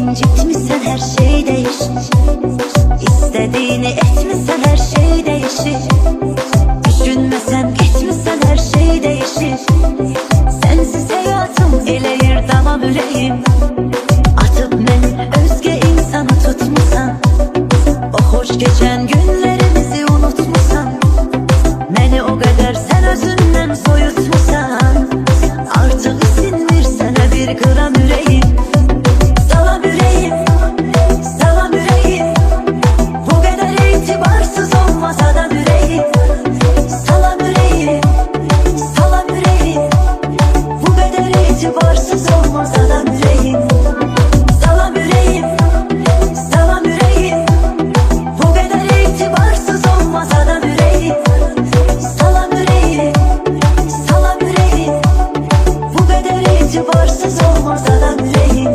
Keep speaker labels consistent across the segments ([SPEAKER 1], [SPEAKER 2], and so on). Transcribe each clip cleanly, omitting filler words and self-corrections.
[SPEAKER 1] incitmişsen her şey değişir. İstediğini etmişsen her şey değişir. Düşünmesen gitmişsen her şey değişir. Sensiz hayatım eləyir davam ürəyim. Atıp məni özge insanı tutmusan, o hoş geçen günlerimizi unutmusan, məni o kadar sen özünden soyutmusan, artık isinmir sana bir gram ürəyim. Salam ürəyim, salam ürəyim, bu kadar itibarsız olmaz adam ürəyim. Salam ürəyim, salam ürəyim, bu kadar itibarsız olmaz adam ürəyim. Salam ürəyim, salam ürəyim, bu kadar itibarsız olmaz adam ürəyim. Salam ürəyim, salam ürəyim, bu kadar itibarsız olmaz adam ürəyim.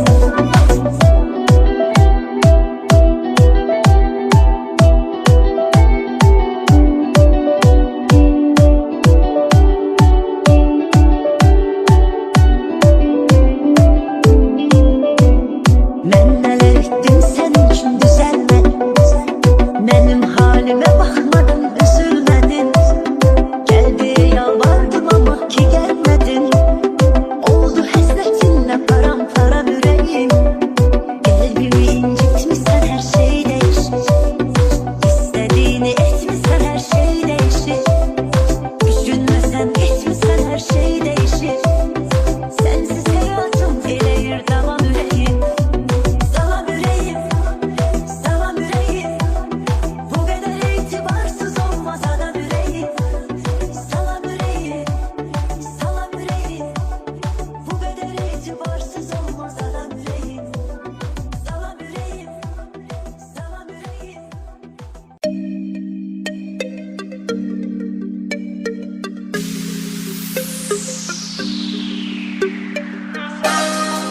[SPEAKER 1] Mən nələr etdim sənin üçün düzəlmədin. Mənim halimə baxmadın, üzülmədin. Qəlbiyə yalvardım amma ki gəlmədin. Oldu həsrətinlə param-param ürəyim. Qəlbimi incitmişsən hər şey değişir. İstediğini etmişsən hər şey değişir. Düşünməsən getmişsən hər şey değişir. Sensiz hayatım eləyir davam ürəyim. Salam ürəyim, salam ürəyim, bu kadar itibarsız olmaz adam ürəyim. Salam ürəyim, salam ürəyim, bu kadar itibarsız olmaz adam ürəyim. Salam ürəyim, salam ürəyim.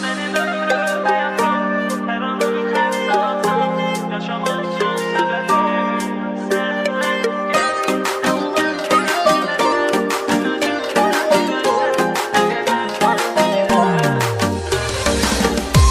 [SPEAKER 2] Benim ömrüm hayatım, her anım her saatim, yaşamak için sebebim senle.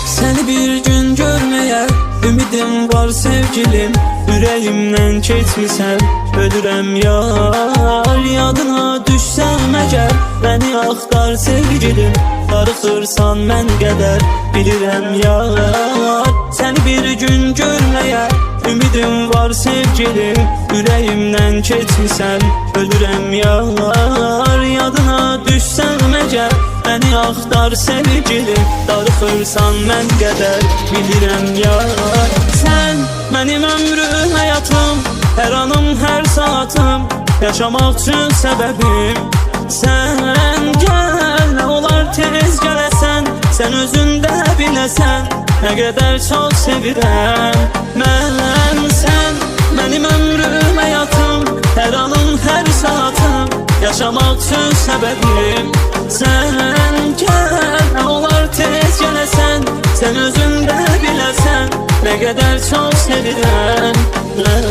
[SPEAKER 2] Seni bir gün görmeye ümidim var sevgilim. Yüreğimden keçmişsen ölürem yar. Yadına düşsem eğer beni aktar sevgilim. Darıxırsan mən qədər bilirəm yar. Seni bir gün görmeye ümidim var sevgilim. Yüreğimden keçmişsen ölürem yar. Yadına düşsem eğer beni aktar sevgilim. Darıxırsan mən qədər bilirəm yar. Sen benim ömrüm hayatım, her anım her saatim, yaşamak için sebebim. Sen gel ne olar tez gələsən, sen özündə biləsən ne kadar çok sevirəm mən. Sen benim ömrüm hayatım, her anım her saatim, yaşamak için sebebim. Sen gel ne olar tez gələsən, sen özündə biləsən ne kadar çok sevirəm mən.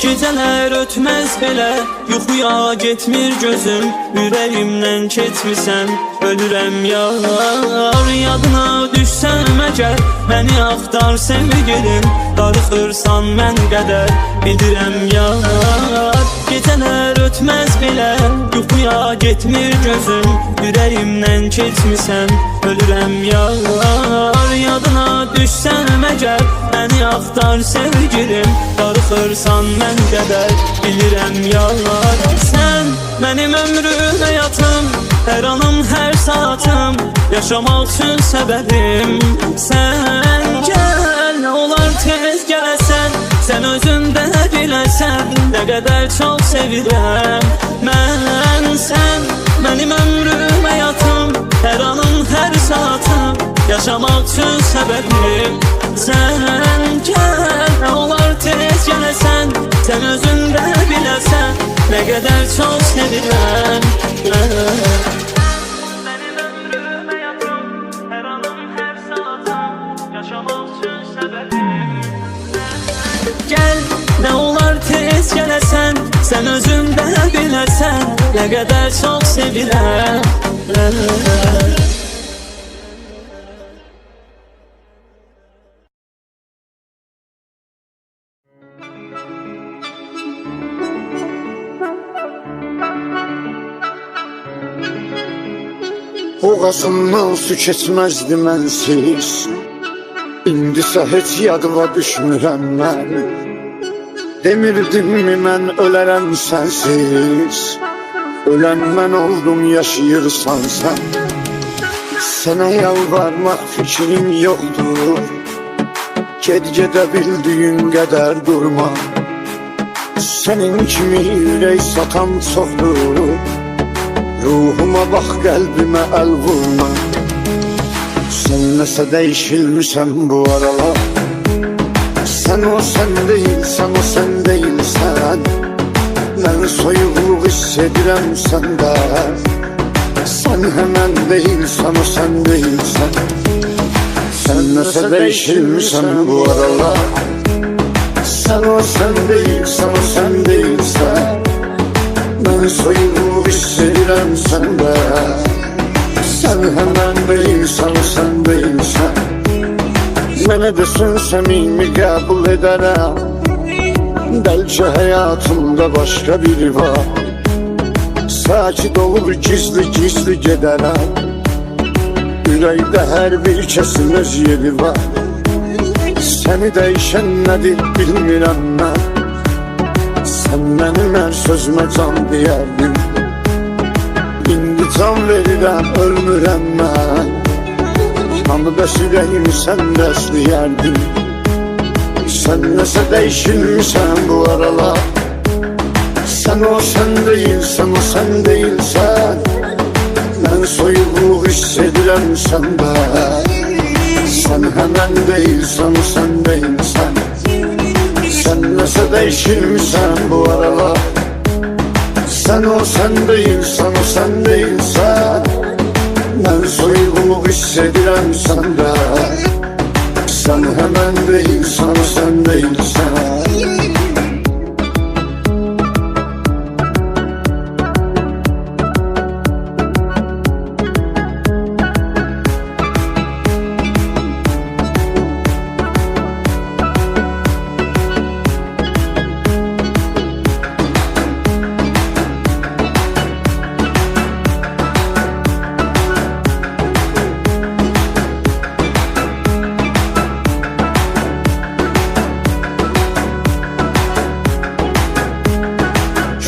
[SPEAKER 2] Gecələr ötməz belə, yuxuya getmir gözüm. Ürəyimdən keçmisən, ölürəm yar. Yadına düşsəm əgər, məni axtar sevgilim. Darıxırsan mən qədər bilirəm yar. Gecələr ötməz belə, yuxuya getmir gözüm. Ürəyimdən keçmisən, ölürəm yar. Yadına düşsəm əgər, məni axtar sevgilim. Darıxırsan mən qədər bilirəm yar. Sen benim ömrüm hayatım, her anım her saatim, yaşamak için sebebim. Sen gel ne olar tez gələsən, sen özündə biləsən ne kadar çok sevirəm mən. Sen benim ömrüm hayatım, her anım her saatim, yaşamak için sebebim. Sen gel ne olar tez gələsən, sen özündə biləsən ne kadar çok sevirəm mən. Benim ömrüm hayatım, her anım her Sən özündə biləsən, nə qədər çox sevirəm.
[SPEAKER 3] Boğazımdan su keçməzdi mənsiz. İndisə heç yadıma düşmürəm mən. Demirdimmi mən ölərəm sənsiz. Ölən mən oldum, yaşayırsan sən. Sənə yalvarmaq fikrim yoxdur. Gedə bildiyin qədər durma. Sənin kimi ürək satan çoxdur. Ruhuma bax, qəlbimə əl vurma. Sən nəsə dəyişilmişsən bu aralar. Sən o sən deyilsən, o sən deyilsən. Mən soyuqluq hiss edirəm səndə. Sən həmən deyilsən, o sən deyilsən. Sən nəsə dəyişilmişsən bu aralar. Sən o sən deyilsən, o sən deyilsən. Mən soyuqluq hiss edirəm səndə. Sən həmən deyilsən, sən deyilsən. Mənə desən səmimi qəbul edərəm. Bəlkə həyatımda başqa biri var. Sakit olub gizli gedərəm. Ürəkdə hər bir kəsin öz yeri var. Səni dəyişən nədir bilmirəm mən. Sən mənim hər sözümə can deyərdin. İndi can verirəm, ölmürəm mən. Kanı bəs ürəyim sən bəsləyərdin. Sən nəsə dəyişilmişsən bu aralar. Sən o sən deyilsən, o sən deyilsən. Mən soyuqluq hiss edirəm səndə. Sən həmən deyilsən, o sən deyilsən. Sən nəsə dəyişilmişsən bu aralar. Sən o sən deyilsən, o sən deyilsən. Mən soyuqluq hiss edirəm səndə. Sən həmən deyilsən, o sən deyilsən.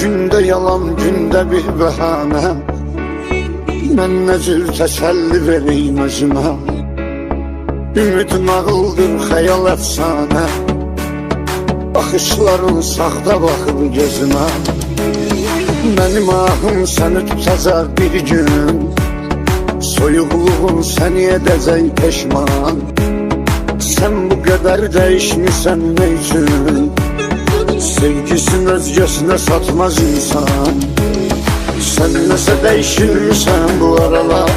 [SPEAKER 3] Gündə yalan, gündə bir bəhanəm. Mən nə cür təsəlli vereyim özümə. Ümidim ağıldır, xəyal əfsanə. Baxışların saxta baxır gözümə. Mənim ahım səni tutacaq bir gün. Soyuqluğun səni edəcək peşman. Sən bu qədər dəyişmirsən nə üçün? Sevgisini özgəsinə satmaz insan. Sən nəsə dəyişilmişsən bu aralar.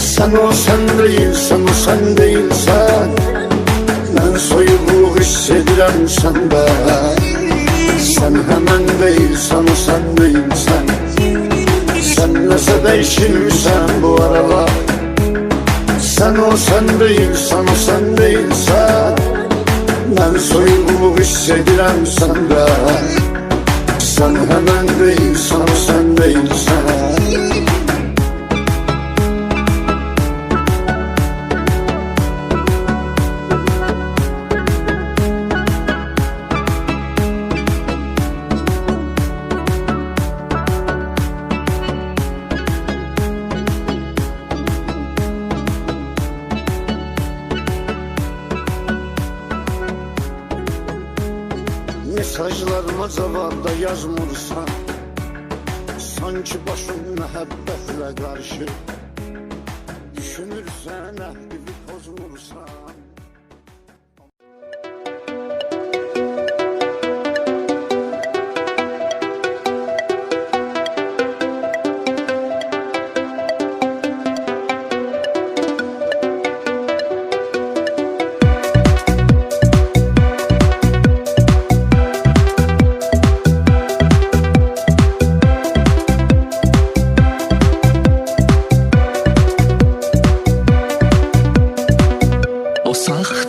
[SPEAKER 3] Sən o sən deyilsən, o sən deyilsən. Mən soyuqluq hiss edirəm səndə. Sən həmən deyilsən, o sən deyilsən. Sən nəsə dəyişilmişsən bu aralar. Sən o sən deyilsən, o sən deyilsən. Mən soyuqluq hiss edirəm səndə. Sən həmən deyilsən, o sən deyilsən. Mesajlarıma cavabda yazmırsan. Sanki başım məhəbbətlə qarşı. Düşünürsən, əhdimi pozmursan.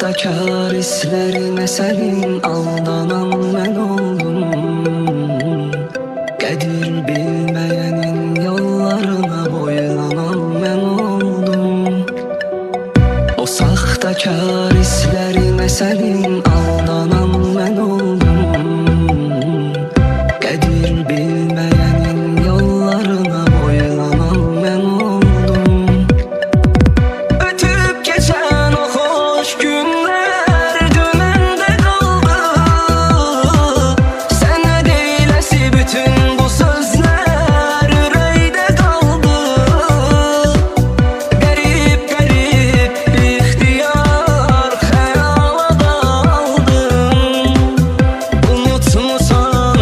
[SPEAKER 4] sahtekar hislerine senin aldanan ben oldum. Qədir bilmeyenin yollarına boylanan ben oldum. O sahtekar hislerine senin aldanan ben oldum. Qədir bilmeyenin yollarına boylanan ben oldum. Ötüp geçen o hoş günler dümende kaldı. Sana değilesi bütün bu sözler yüreğde kaldı. Garip garip ihtiyar hayala daldım. Unutmusan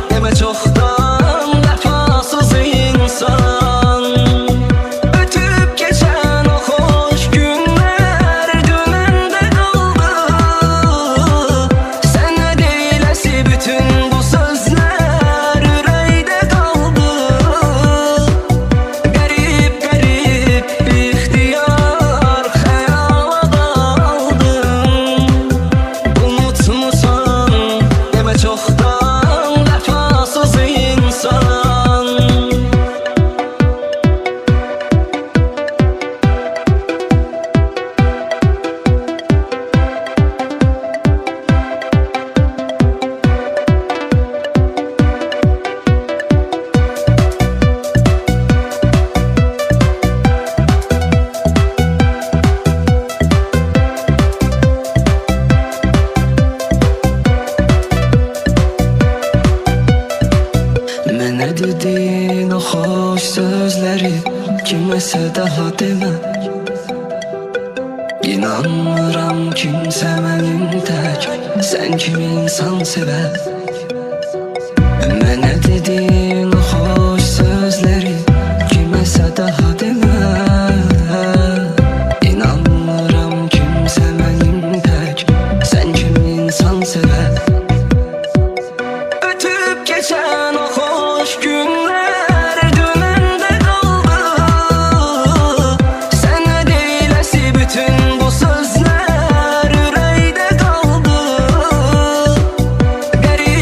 [SPEAKER 4] deme çoktan vefasız insan. Ötüp geçen o hoş günler dümende kaldı. Sana değilesi bütün bu sözler yüreğde kaldı. Garip garip ihtiyar hayala daldım. Unutmusan deme çoktan vefasız insan. Mənə dediyin o xoş sözləri kiməsə daha demə. İnanmıram kimsə mənim tək sən kimi insan sevə. Mənə dediyin o xoş sözləri kiməsə daha demə. İnanmıram kimsə mənim tək sən kimi insan sevə. Ötüp geçen o hoş günler dümende kaldı. Sana değilesi bütün bu sözler yüreğde kaldı. Garip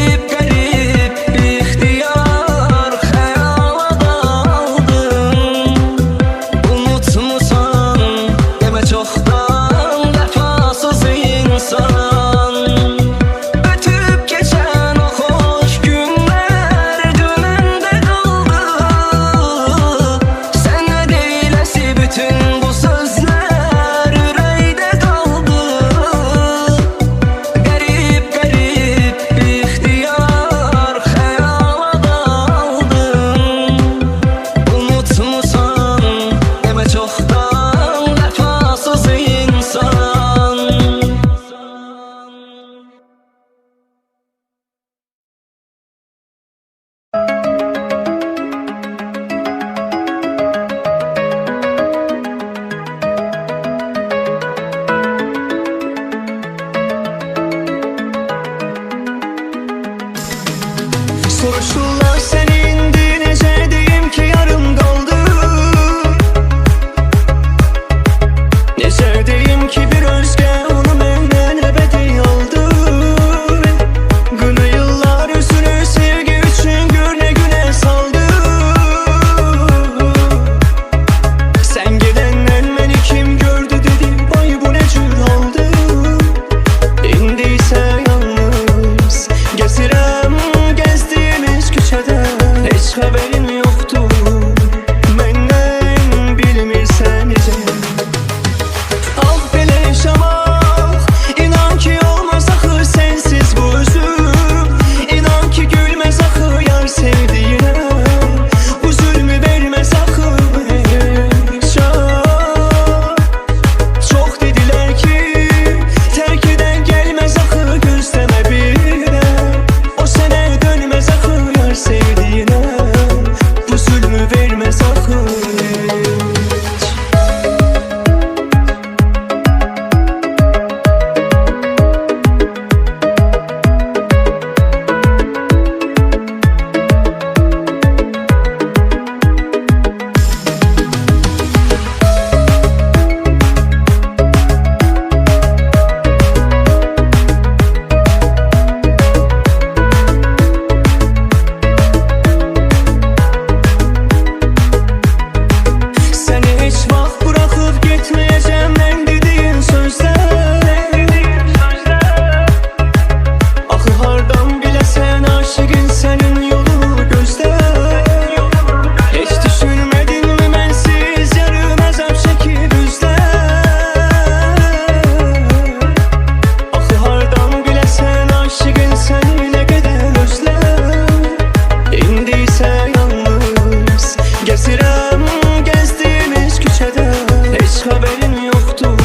[SPEAKER 2] xəbərin yoxdur,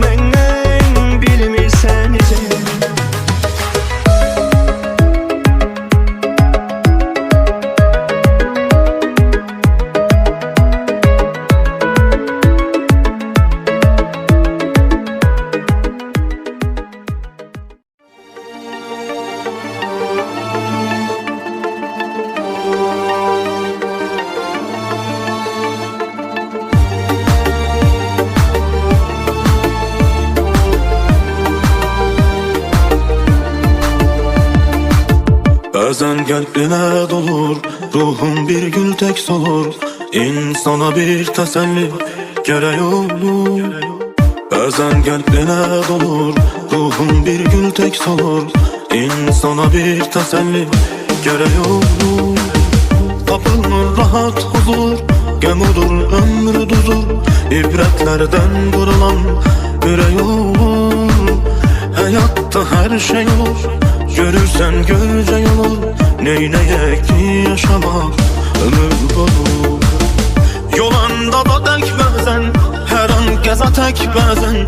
[SPEAKER 2] məndən bilmirsən necə.
[SPEAKER 5] Bəzən qəlbinə dolur, ruhum bir gül tək solur, insana bir təsəlli gərək olur. Bəzən qəlbinə dolur, ruhum bir gül tək solur, insana bir təsəlli gərək olur. Tapılmır rahat huzur, qəm odur ömrü duzur, ibrətlərdən qırılan ürək olur. Həyatda hər şey olur, görürsən görcək olur, neynəyək ki yaşamaq ömür olur. Yolanda da tək bəzən, hər an qəza tək bəzən,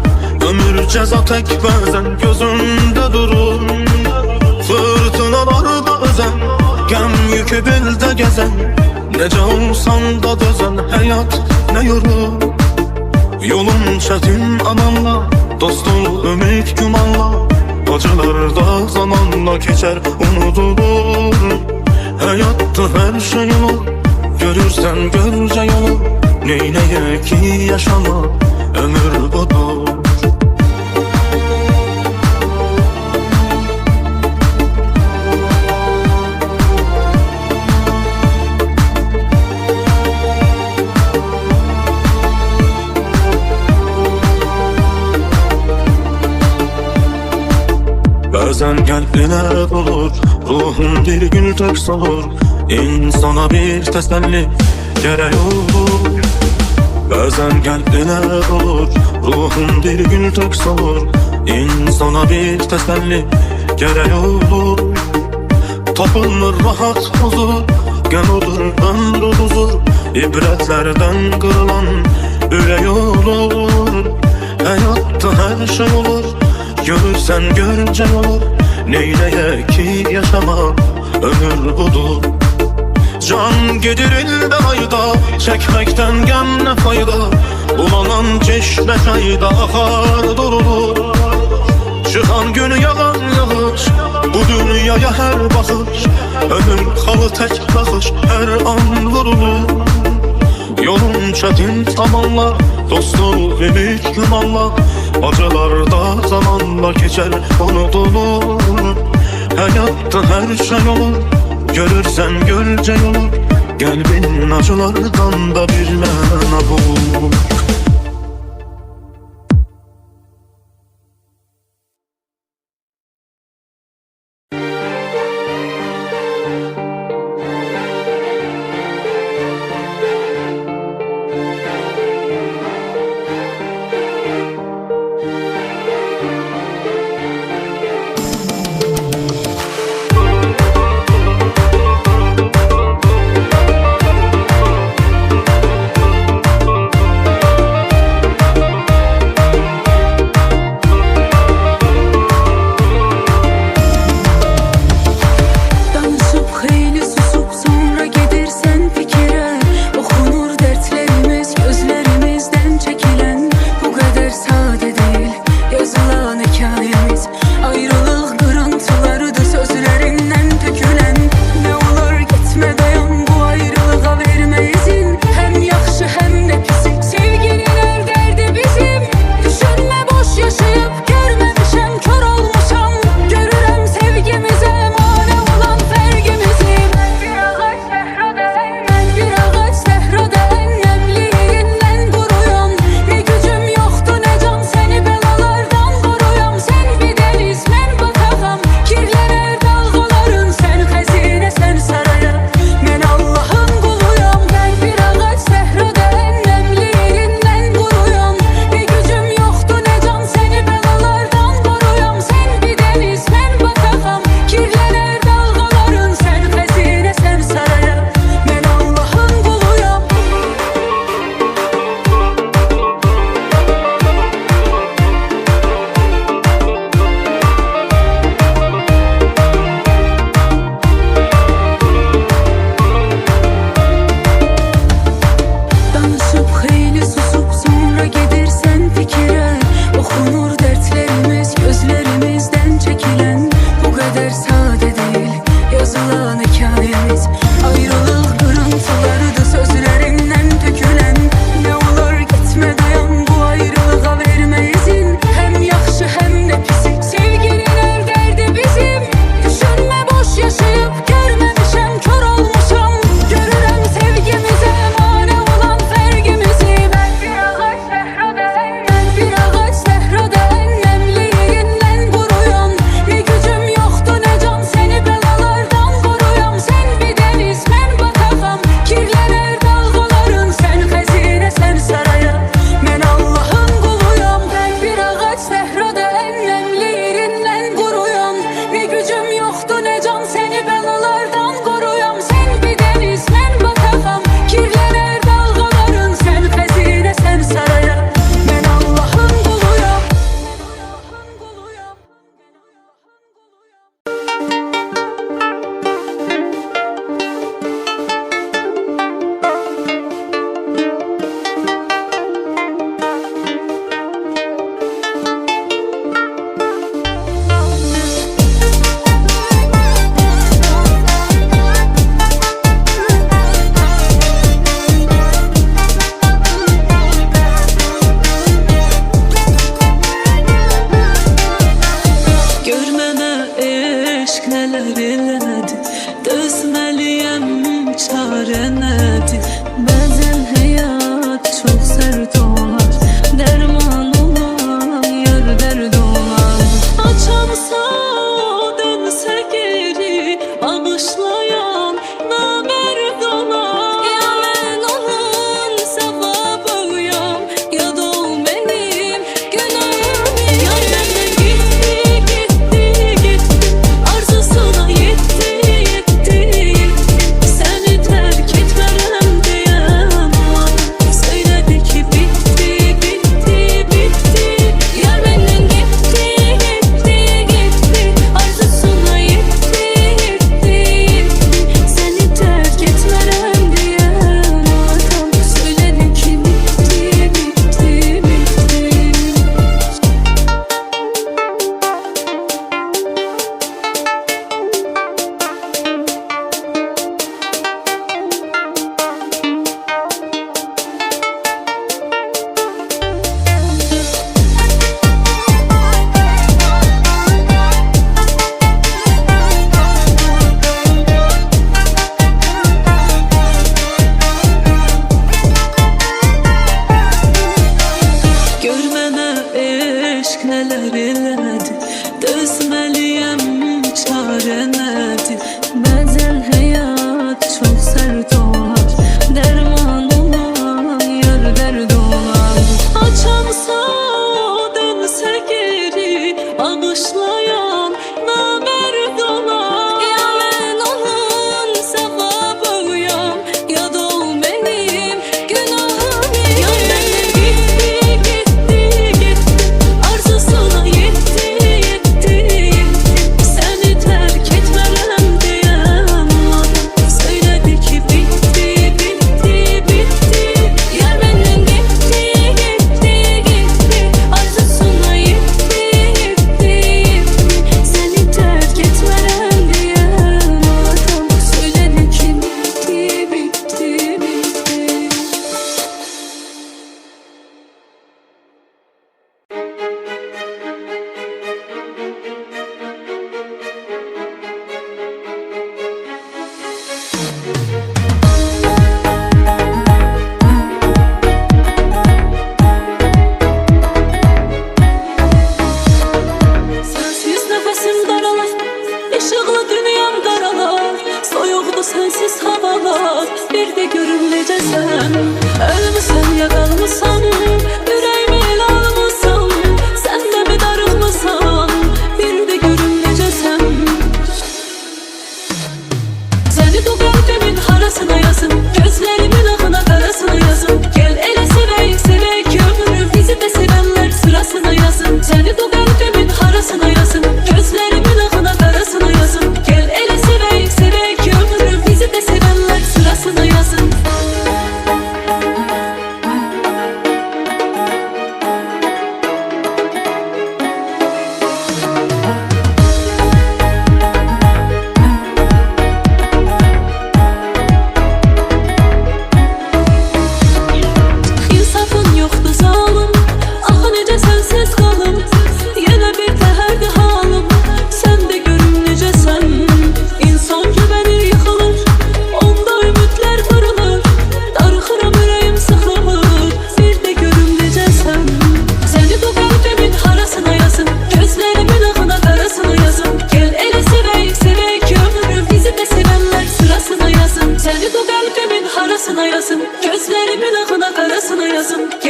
[SPEAKER 5] ömür cəza tək bəzən gözündə durur. Fırtınalarda özən, qəm yükü beldə gəzən, necə olsan da dözən, həyat nə yorur. Yolun çətin amanla, dost ol ümid gümanla, acılarda zamanla keçər unudulur. Həyatda hər şey olur, görürsən görcək olur, neynəyək ki yaşama ömür budur. Bəzən qəlbinə dolur, ruhum bir gül tək solur, insana bir təsəlli gərək olur. Bəzən qəlbinə dolur, ruhum bir gül tək solur, insana bir təsəlli gərək olur. Tapılmır rahat huzur, qəm odur ömrü duzur, ibrətlərdən qırılan ürək olur. Həyatda hər şey olur, görürsən görcək olur, neyləyək ki yaşamaq ömür budur. Can gedir ildə ayda, çəkməkdən qəm nə fayda, bulanan çeşmə çayda axar durulur. Çıxan günü yağan yağış, bu dünyaya hər baxış, ömür xalı tək baxış, hər an vurulur. Yolun çətin zamanla, dost ol ümid gümanla, acılarda zamanla keçər unudulur. Həyatda hər şey olur, görürsən görcək olur, qəlbin acılardan da bir məna bulur.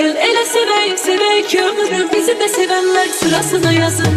[SPEAKER 6] Gel ele seveyim seveyim ömrüm, bizi de sevenler sırasına yazın.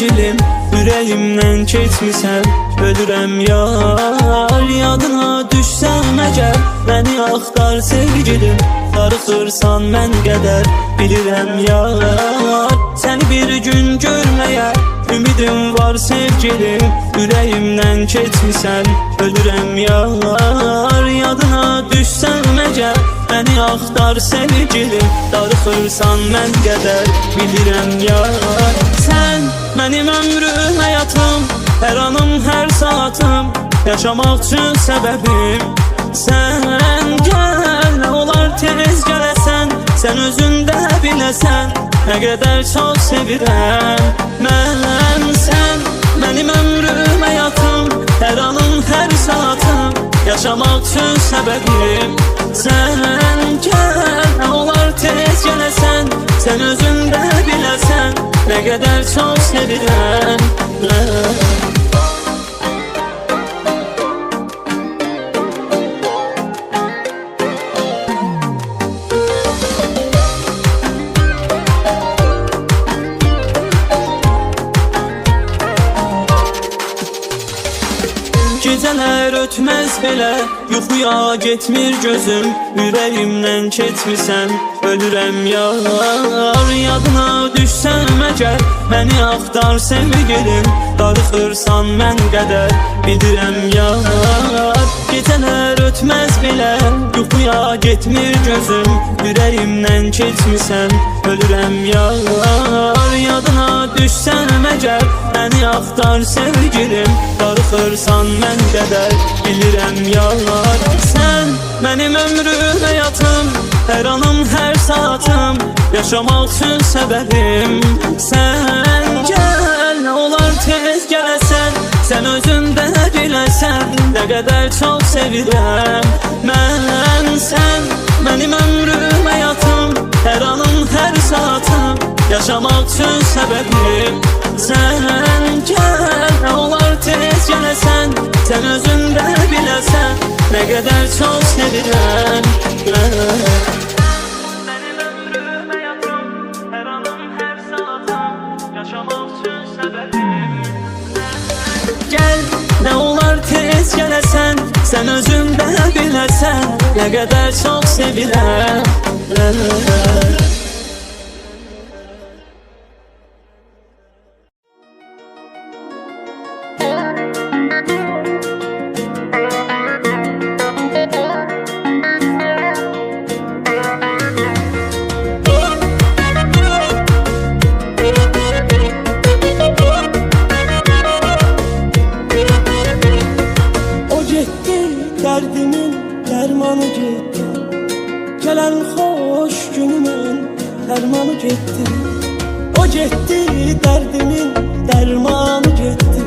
[SPEAKER 2] sevgilim, ürəyimdən keçmisən, ölürəm yar. Yadına düşsəm əgər, məni axtar sevgilim, darıxırsan mən qədər, bilirəm yar. Səni bir gün görməyə ümidim var sevgilim, ürəyimdən keçmisən, ölürəm yar. Yadına düşsəm əgər, məni axtar sevgilim, darıxırsan mən qədər, bilirəm yar. Sən mənim ömrüm, həyatım, hər anım, hər saatım, yaşamaq üçün səbəbim. Sən gəl, nə olar tez gələsən, sən özün də biləsən, nə qədər çox sevirəm mən. Sən mənim ömrüm, həyatım, hər anım, hər saatım, yaşamaq üçün səbəbim. Sən gəl, nə olar tez gələsən, sən özün də biləsən, nə qədər çox sevirəm mən. Gecələr ötməz belə, yuxuya getmir gözüm, ürəyimdən keçmisən, ölürəm yar. Yadına düşsəm əgər, məni axtar sevgilim, darıxırsan mən qədər, bilirəm yar. Gecələr ötməz belə, yuxuya getmir gözüm, ürəyimdən keçmisən, ölürəm yar. Yadına düşsəm əgər, məni axtar sevgilim, darıxırsan mən qədər, bilirəm yar. Sən mənim ömrüm, həyatım, hər anım, hər saatım, yaşamaq üçün səbəbim. Sən gəl, nə olar tez gələsən, sən özün də biləsən, nə qədər çox sevirəm mən. Sən mənim ömrüm, həyatım, hər anım, hər saatım, yaşamaq üçün səbəbim. Sən gəl, nə olar tez gələsən, sən özün də biləsən, nə qədər çox sevirəm mən. Mənim ömrüm, həyatım, hər anım, hər saatım, yaşamaq üçün səbəbim. Gəl, nə olar tez gələsən, sən özün də biləsən, nə qədər çox sevirəm mən.
[SPEAKER 7] Derdimin dermanı gitti, gelen hoş günümün dermanı gitti. O gitti, derdimin dermanı gitti,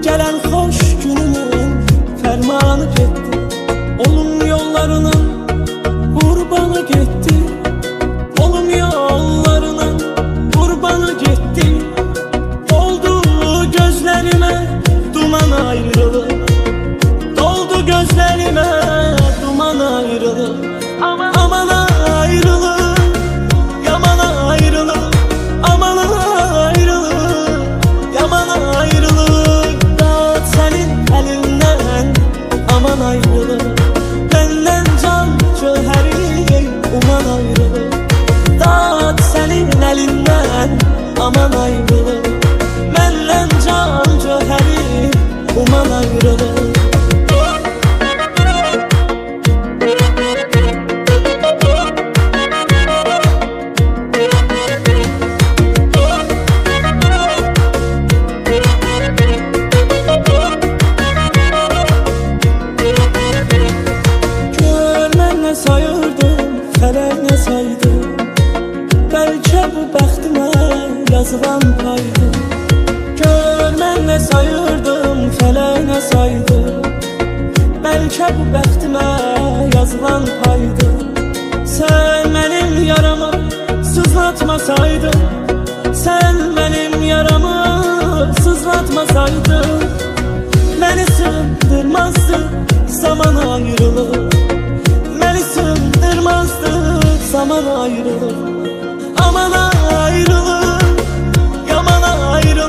[SPEAKER 7] gelen hoş günümün fermanı gitti. Olum yollarının kurbanı gitti, olum yollarının kurbanı gitti. Oldu gözlerime duman ayrılık, gözlerime duman ayrılık. Aman ayrılık, yaman ayrılık, aman ayrılık, yaman ayrılık. Dağıt senin elinden, aman ayrılık, benden can cöheri, uman ayrılık. Dağıt senin elinden, aman ayrılık, benden can cöheri, uman ayrılık. Yazılan paydı, gör ne sayırdım, felek ne saydı. Belki bu bəxtimə yazılan paydı. Sen benim yaramı sızlatmasaydın, sen benim yaramı sızlatmasaydın, beni sığdırmazdı zaman ayrılık, beni sığdırmazdı zaman ayrılık. Aman ayrılık, yaman ayrılık.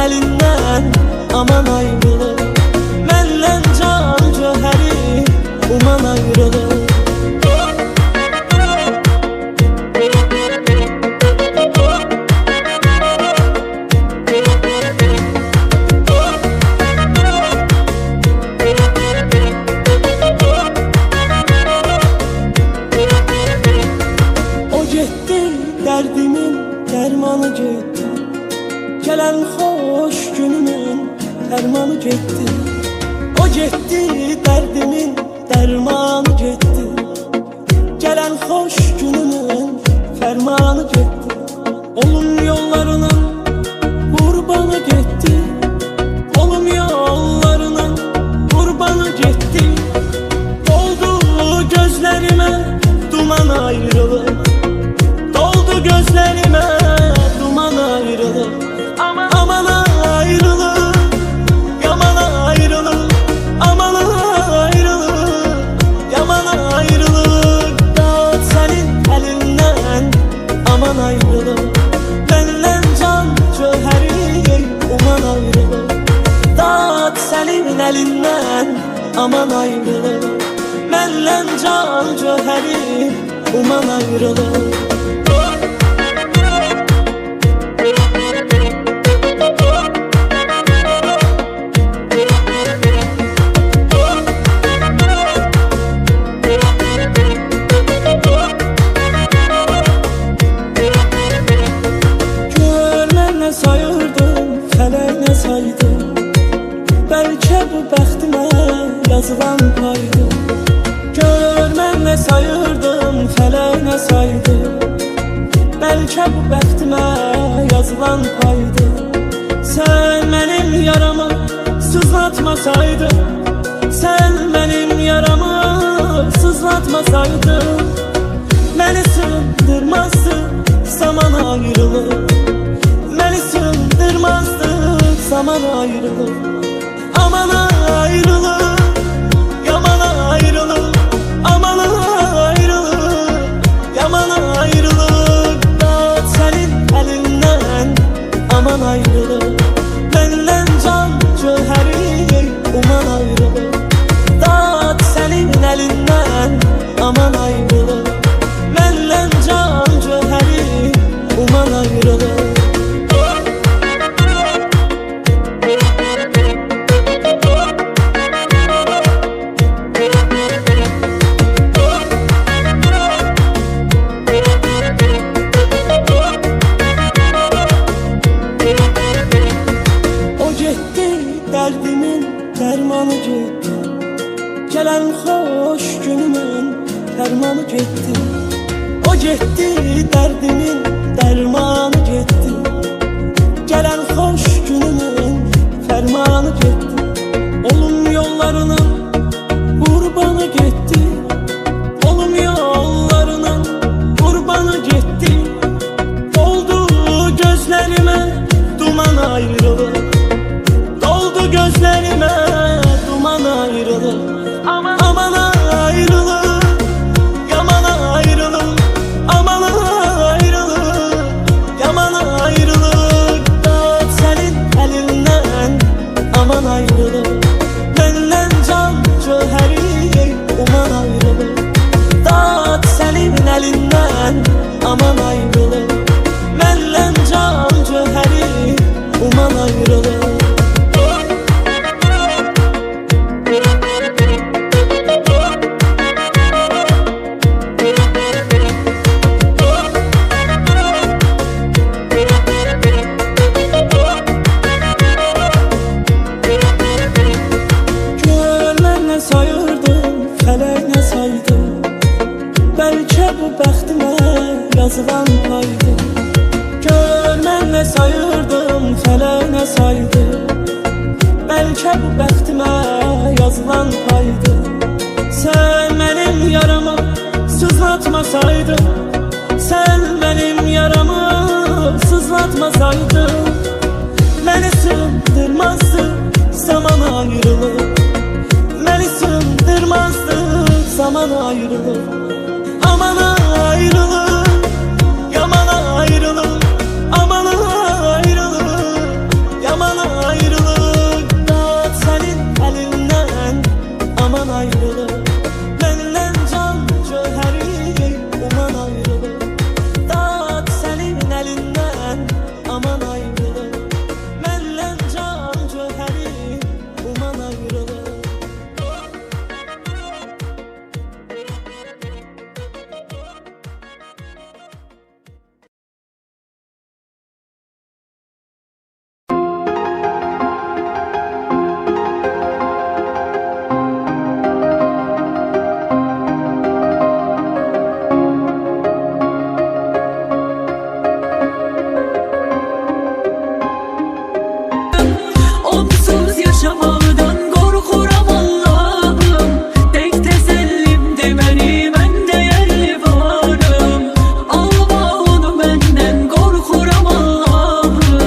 [SPEAKER 7] əlindən aman ayrılır. Məndən can cöhəri uman ayrılır. Derdimin dermanı gitti. Gelen hoş günümün dermanı gitti. O gitti, derdimin dermanı gitti. Gelen hoş günümün fermanı gitti. Olum yollarının kurbanı gitti. Olum yollarının kurbanı gitti. Doldu gözlerime duman ayrılır. Gözlerime duman ayrılır. Aman ayrılır, yaman ayrılır. Aman ayrılır, yaman ayrılır. Dağıt senin elinden aman ayrılır. Benden can cöheri uman ayrılır. Dağıt senin elinden aman ayrılır. Benden can cöheri uman ayrılır. Bəlkə bu bəxtimə yazılan paydı. Gör mən nə sayırdım, fələk nə saydı. Bəlkə bu bəxtimə yazılan paydı. Sən mənim yaramı sızlatmasaydın, sən mənim yaramı sızlatmasaydın, məni sındırmazdı zaman ayrılır. Məni sındırmazdı zaman ayrılır. Aman ayrılır, yaman ayrılır. Aman ayrılır, yaman ayrılır. Dağıt senin elinden aman ayrılır. Benden can cöheri uman ayrılır. Dağıt senin elinden aman ayrılır. Benden can cöheri uman ayrılır. Derdimin dermanı gitti. Gelen hoş günümün dermanı gitti. O gitti, derdimin dermanı gitti. Gelen hoş günümün fermanı gitti. Olum yollarının kurbanı gitti. Olum yollarının kurbanı gitti. Oldu gözlerime duman ayrılır. Gözlerime duman ayrılır. Aman ayrılır, yaman ayrılır. Aman ayrılır, yaman ayrılır. Dağıt senin elinden aman ayrılır. Benden can cöheri uman ayrılır. Dağıt senin elinden aman ayrılır. Benden can cöheri uman ayrılır. Bəlkə bu bəxtimə yazılan paydı. Gör mən nə sayırdım, fələk nə saydı. Bəlkə bu bəxtimə yazılan paydı. Sən mənim yaramı sızlatmasaydın, sən mənim yaramı sızlatmasaydın, məni sındırmazdı zaman ayrılır. Məni sındırmazdı zaman ayrılır. Aman ayrılır, yaman ayrılır. Aman ayrılır, yaman
[SPEAKER 6] yaşamaqdan qorxuram Allahım. Tək təsəllimdir məni, mən dəyərli varım. Alma onu məndən, qorxuram Allahım.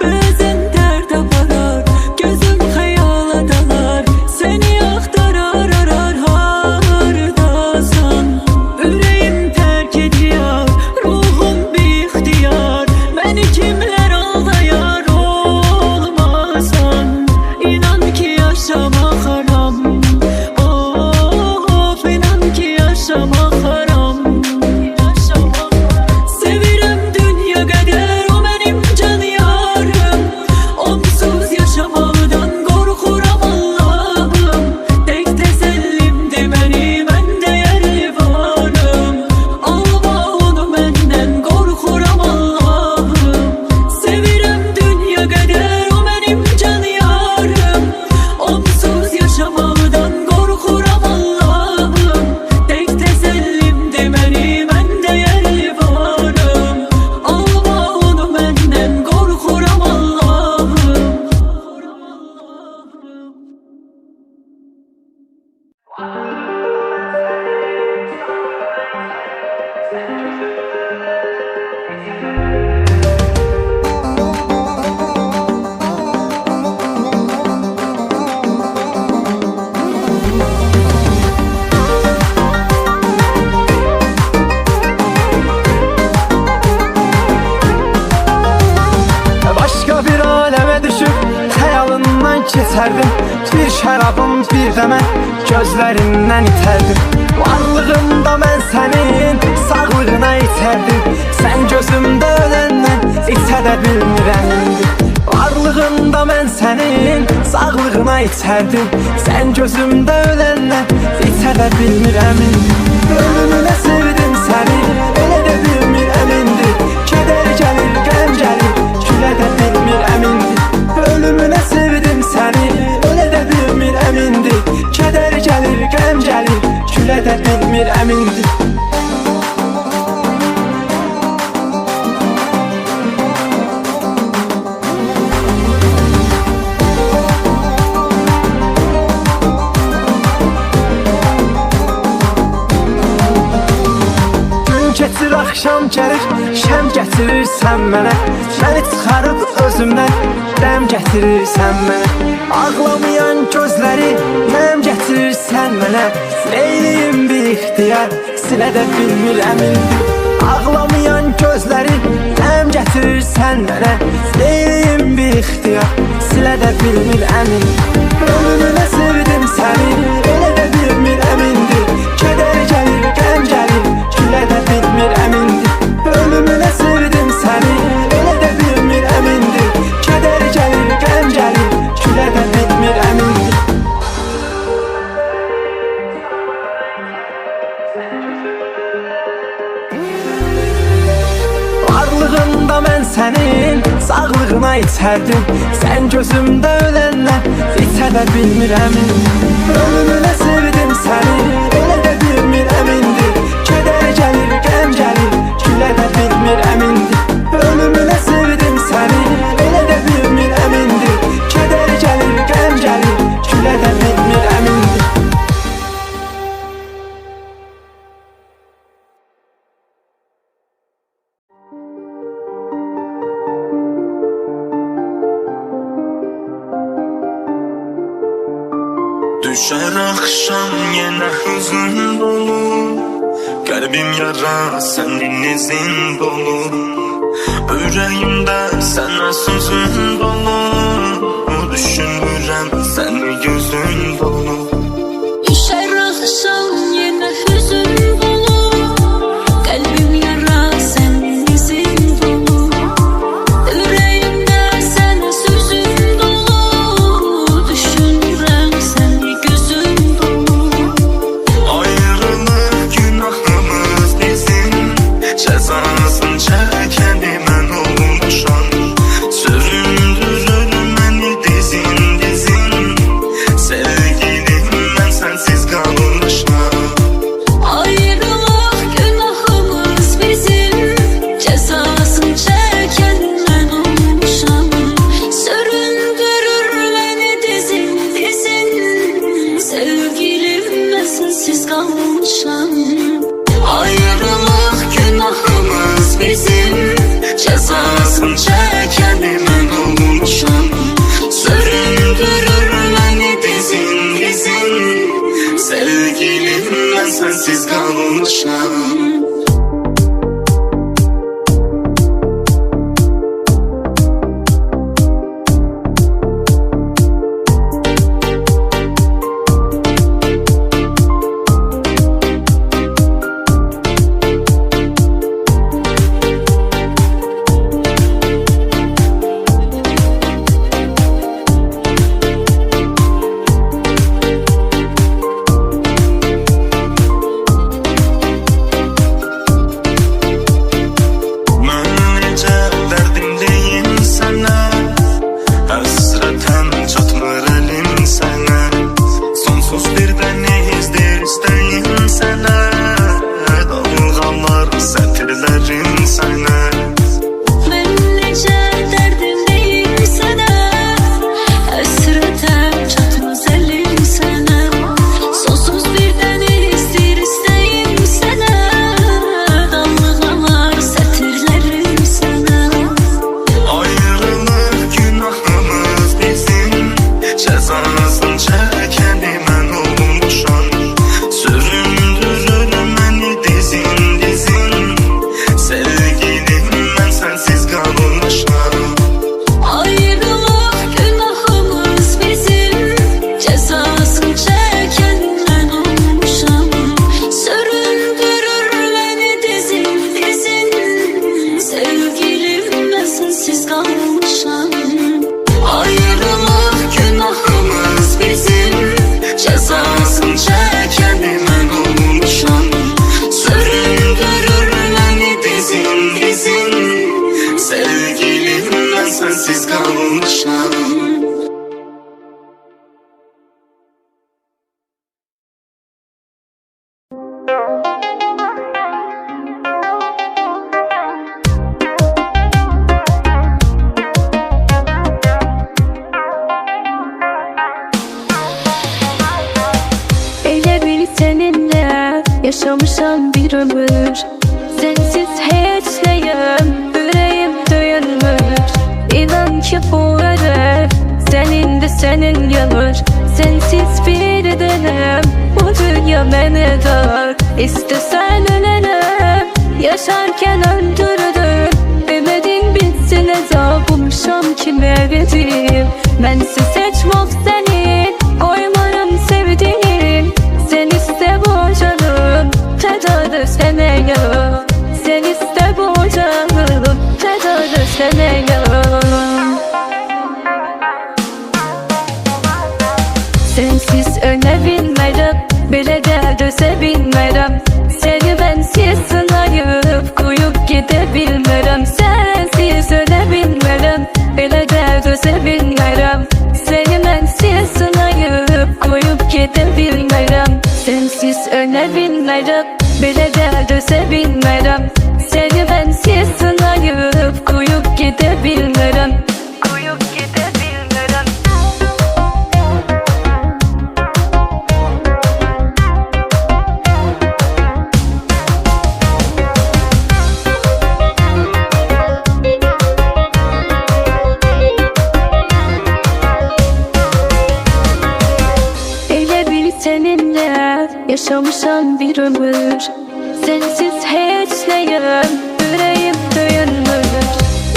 [SPEAKER 6] Bəzən dərd aparar, gözüm xəyala dalar. Səni axtarar arar hardasan. Ürəyim tərk edir, ruhum bixtiyar. Məni kimlər aldayar olmasan. İnan ki yaşamaq haram. Of, inan ki yaşamaq haram. Sevirəm dünya qədər, o mənim can yarım. Onsuz yaşamaqdan qorxuram Allahım. Tək təsəllimdir məni, mən dəyərli varım. Alma onu məndən, qorxuram Allahım. Sevirəm dünya qədər, o mənim can yarım. Onsuz yaşamaqdan qorxuram Allahım. Tək təsəllimdir məni, mən dəyərli varım. Alma onu məndən, qorxuram Allahım.
[SPEAKER 7] Başka bir aleme düşüp hayalından keçerdim. Bir şarabım bir də mən gözlərindən itərdim. Varlığımda mən sənin sağlığına itərdim. Sən gözümdə öləndən içə də bilmirəm indi. Varlığımda mən sənin sağlığına itərdim. Sən gözümdə öləndən içə də bilmirəm indi. Ölümünə sevdim səni, elə də bilmirəm indi. Kədər gəlir, qəm gəlir, gülə də bilmirəm indi. Ölümünə sevdim səni, elə də bilmirəm indi. Kədər gəlir, qəm gəlir, gülə də bilmirəm indi. Gün keçir, axşam gəlir, şəm gətirirsən mənə. Məni çıxarıb özümdən dəm gətirirsən mənə. Ağlamayan gözləri nəm gətirirsən mənə. Neyliyim bir ixtiyar, silə də bilmirəm indi. Ağlamayan gözləri nəm gətirirsən mənə. Neyliyim bir ixtiyar, silə də bilmirəm indi. Ölümünə sevdim səni, elə də bilmirəm indi. Kədər gəlir, qəm gəlir, gülə də bilmirəm indi. Ölümünə sevdim səni, elə də bilmirəm indi. Kədər gəlir, qəm gəlir, gülə də bilmirəm indi. Varlığımda mən sənin sağlığına içərdim. Sən gözümdə öləndən içə də bilmirəm indi. Ölümünə sevdim səni, elə də bilmirəm indi. Kədər gəlir, qəm gəlir, gülə də bilmirəm indi. Ölümünə sevdim səni, elə də bilmirəm indi. Kədər gəlir, qəm gəlir, gülə də bilmirəm indi.
[SPEAKER 5] Düşer akşam yine hüzün dolu. Kalbim yara senin izin dolu. Yüreğimde sana sözün dolu. Düşünürüm seni yüzün dolu.
[SPEAKER 6] Düşer akşam yine hüzün dolu. Kalbim yara senin izin dolu.
[SPEAKER 5] cezasını çəkəni mən olmuşam. Süründürür məni dizin dizin, sevgilim mən sənsiz qalmışam.
[SPEAKER 6] Ayrılıq günahımız bizim, cezasını çeken ben olmuşam. Süründürür beni dizin dizin, sevgilim ben sensiz kalmışam.
[SPEAKER 5] Ayrılıq günahımız bizim, cezasını çəkəni mən olmuşam. Süründürür məni dizin dizin, sevgilim mən sənsiz qalmışam. Sensiz kalmışam.
[SPEAKER 6] Elə bil seninle yaşamışam bir ömür, sensiz hiç neyim, yüreğim döyülmüş. İnan ki bu ölür, senin de senin yanır. Sensiz bir denem, bu dünya beni dar. İstesen ölenem, yaşarken öldürdün. Ümidin bitsin azabımşam kime verdim. Bensiz seçmek senin, koymarım sevdiğim. Sen iste bu canım, tedadır sene yanım. Sen iste bu canım, tedadır sene yanım. Sensiz ölebilmem, bile de dösebilmem. Seni bensiz sınayıp koyup gidebilmem. Sensiz ölebilmem, bile de dösebilmem. Seni bensiz sınayıp koyup gidebilmem. Sensiz ölebilmem, bile de dösebilmem. Seni bensiz sınayıp koyup gidebilmem. Koyup gidebilmem. Seninle yaşamışam bir ömür, sensiz hiç neyim, yüreğim döyülmüş.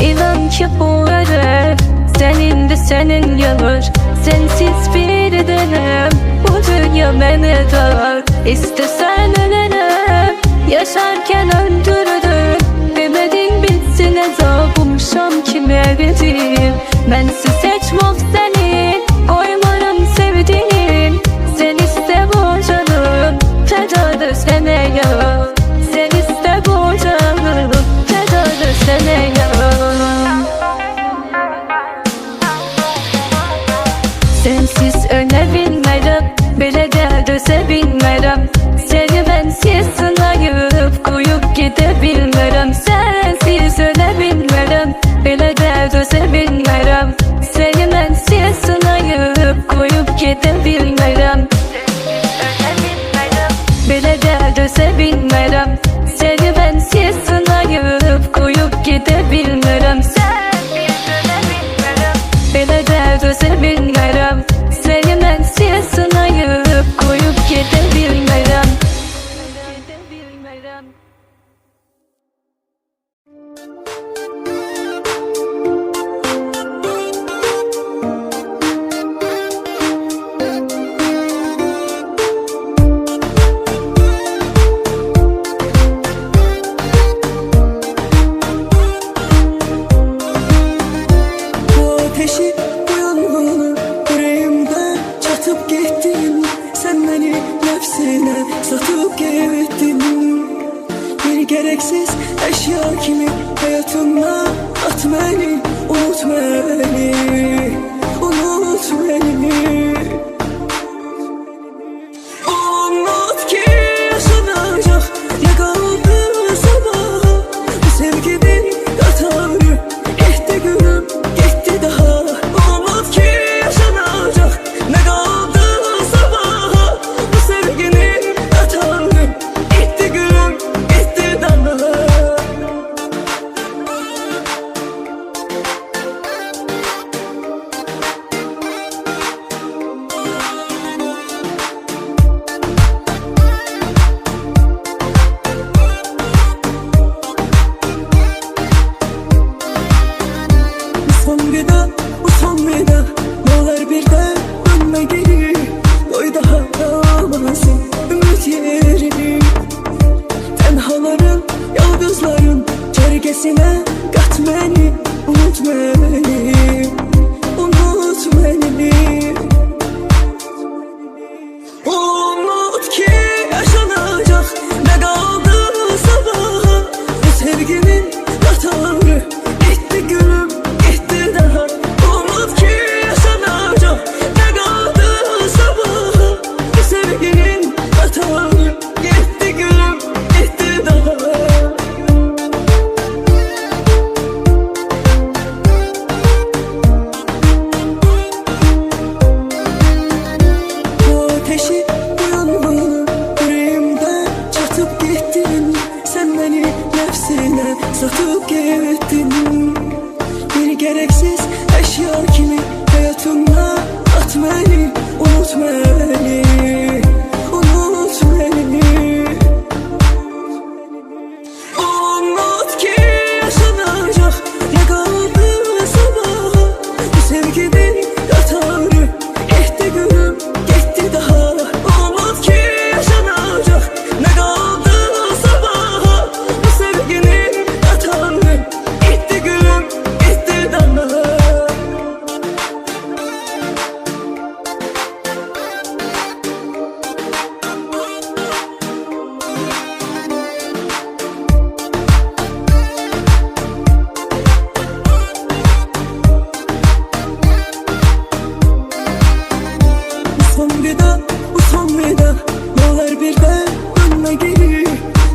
[SPEAKER 6] İnan ki bu ölür, senin de senin yanır. Sensiz bir denem, bu dünya beni dar. İstesen ölenem, yaşarken öldürdün. Ümidin bitsin azabımşam kime verdim. Bensiz seçmek senin, koymarım sevdiğin. Sen iste bu canım, tedadır sene yanım. Sen iste bu canım, gedə bilmərəm. Belə dərdə sevinmərəm. Səni bensiz sınayıb koyup gedə bilmərəm. Belə dərdə sevinmərəm. Səni bensiz sınayıb koyup gedə bilmərəm.
[SPEAKER 4] Ateşi bu yangını yüreğimden çatıp gittin. Sen beni nefsine satıp gittin. Bir gereksiz eşya kimi hayatımda at beni. Unut beni, unut beni. Unut ki yaşanacak ne kaldı sabaha. Bu sevginin yatarı gitti gülüm, gitti daha. Unut ki yaşanacak ne kaldı sabaha. Bu sevginin yatarı gitti gülüm, gitti daha. Son vida, bu son vida. Ne olur birden dönme geri. Koy daha kalmasın ümit yerini. Tenhaların, yalnızların çergesine kat beni. Unut beni, unut beni. Unut ki yaşanacak ne kaldı sabaha. Bu sevginin yatarı gitti gülüm, gitti daha. Unut ki yaşanacak ne kaldı sabaha. Bu sevginin yatarı gitti gülüm, gitti daha. Bu ateşi bu yangını yüreğimden çatıp gittin. Sen beni nefsine satıp gittin. Bir gereksiz eşya kimi hayatımda at beni. Unut beni, unut beni. Unut ki yaşanacak ne kaldı sabaha. Bu sevginin yatarı gitti gülüm, gitti daha. Unut ki yaşanacak ne kaldı sabaha. Bu sevginin yatarı gitti gülüm, gitti daha. Son vida, bu son vida. Ne olur birden dönme geri.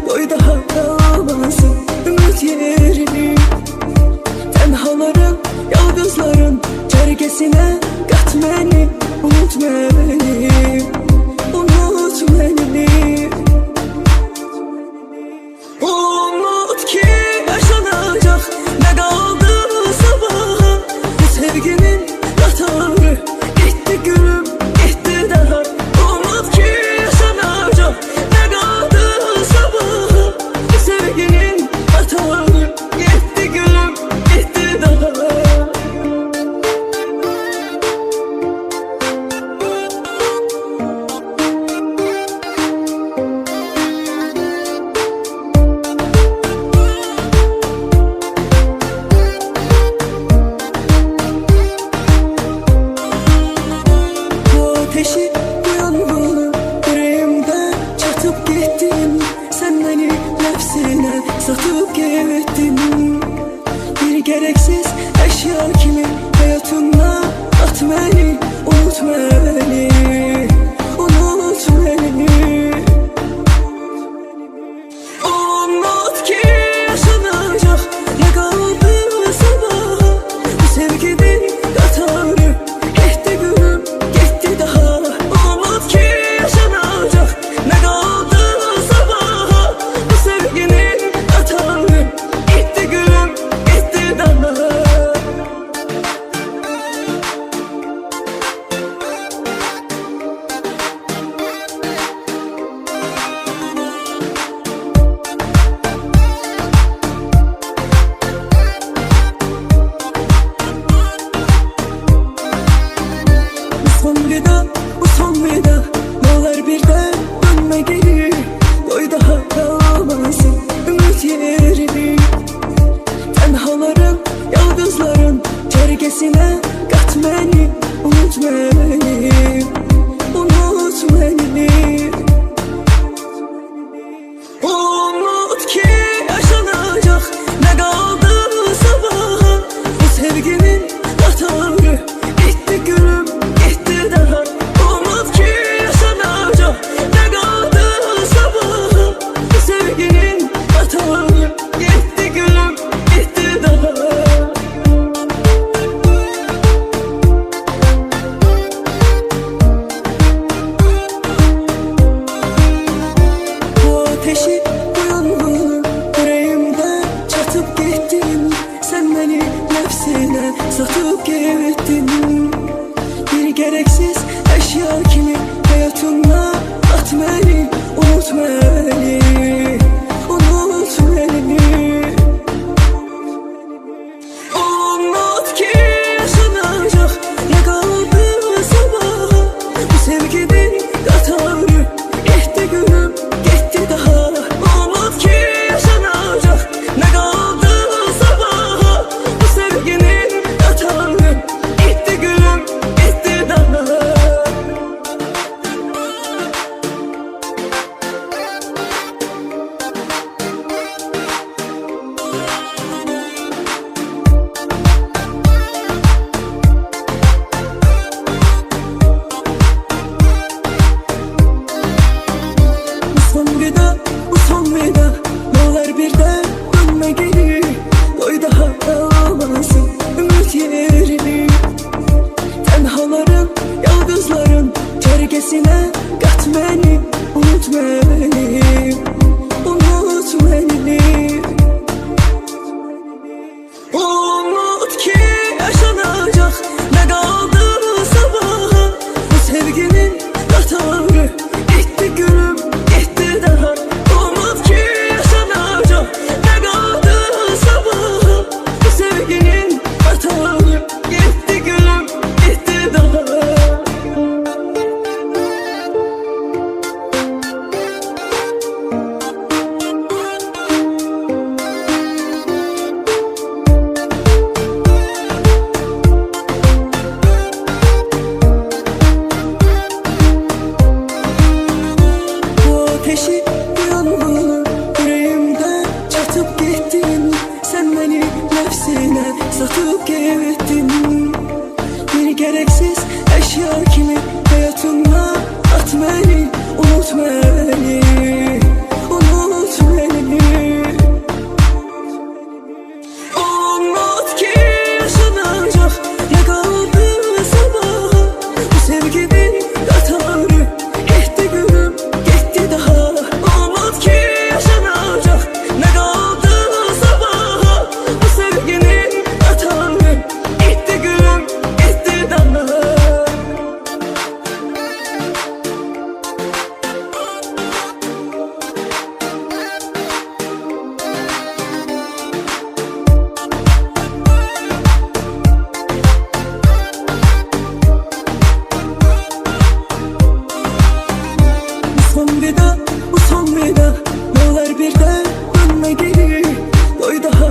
[SPEAKER 4] Koy daha kalmasın ümit yerini. Tenhaların, yalnızların çergesine kat beni. Unut beni, unut beni. Unut ki yaşanacak ne kaldı sabaha. Bu sevginin yatarı gitti gülüm, gitti daha. Unut ki yaşanacak ne kaldı sabaha. Bu sevginin yatarı gitti gülüm, gitti daha. Bu ateşi bu yangını yüreğimden çatıp gittin. Sen beni nefsine satıp gittin. Bir gereksiz eşya kimi hayatımda at beni. Unut beni, unut beni. Unut ki yaşanacak ne kaldı sabaha. Bu sevginin yatarı gitti gülüm, gitti daha. gittin. Sen beni nefsine satıp gittin. Bir gereksiz eşya kimi hayatımda at beni, unut beni, unut beni. Unut ki yaşanacak ne kaldı sabaha. Bu sevginin katarı gitti gülüm, gitti daha. Unut ki yaşanacak ne kaldı sabaha. Bu sevginin katarı gitti gülüm, gitti daha. Bu son veda, ne olur birden dönme geri. Koy daha almasın ümit yerini. Tenhaların, yalnızların çergesine kat beni, unut beni, unut beni. Unut ki yaşanacak ne kaldı sabaha. Bu sevginin katarı gitti gülüm, gitti daha. Unut ki yaşanacak ne kaldı sabaha. Bu sevginin katarı gitti gülüm, gitti daha. Bu ateşi, bu yangını yüreğimden çatıp gittin. Sen beni nefsine satıp gittin. Bir gereksiz eşya kimi hayatımda at beni, unut beni, unut beni. Unut ki yaşanacak ne kaldı sabaha. Bu sevginin katarı gitti gülüm, gitti daha. Unut ki yaşanacak ne kaldı sabaha. Bu sevginin katarı gitti gülüm, gitti daha. Bu son veda, ne olur birden dönme geri. Koy daha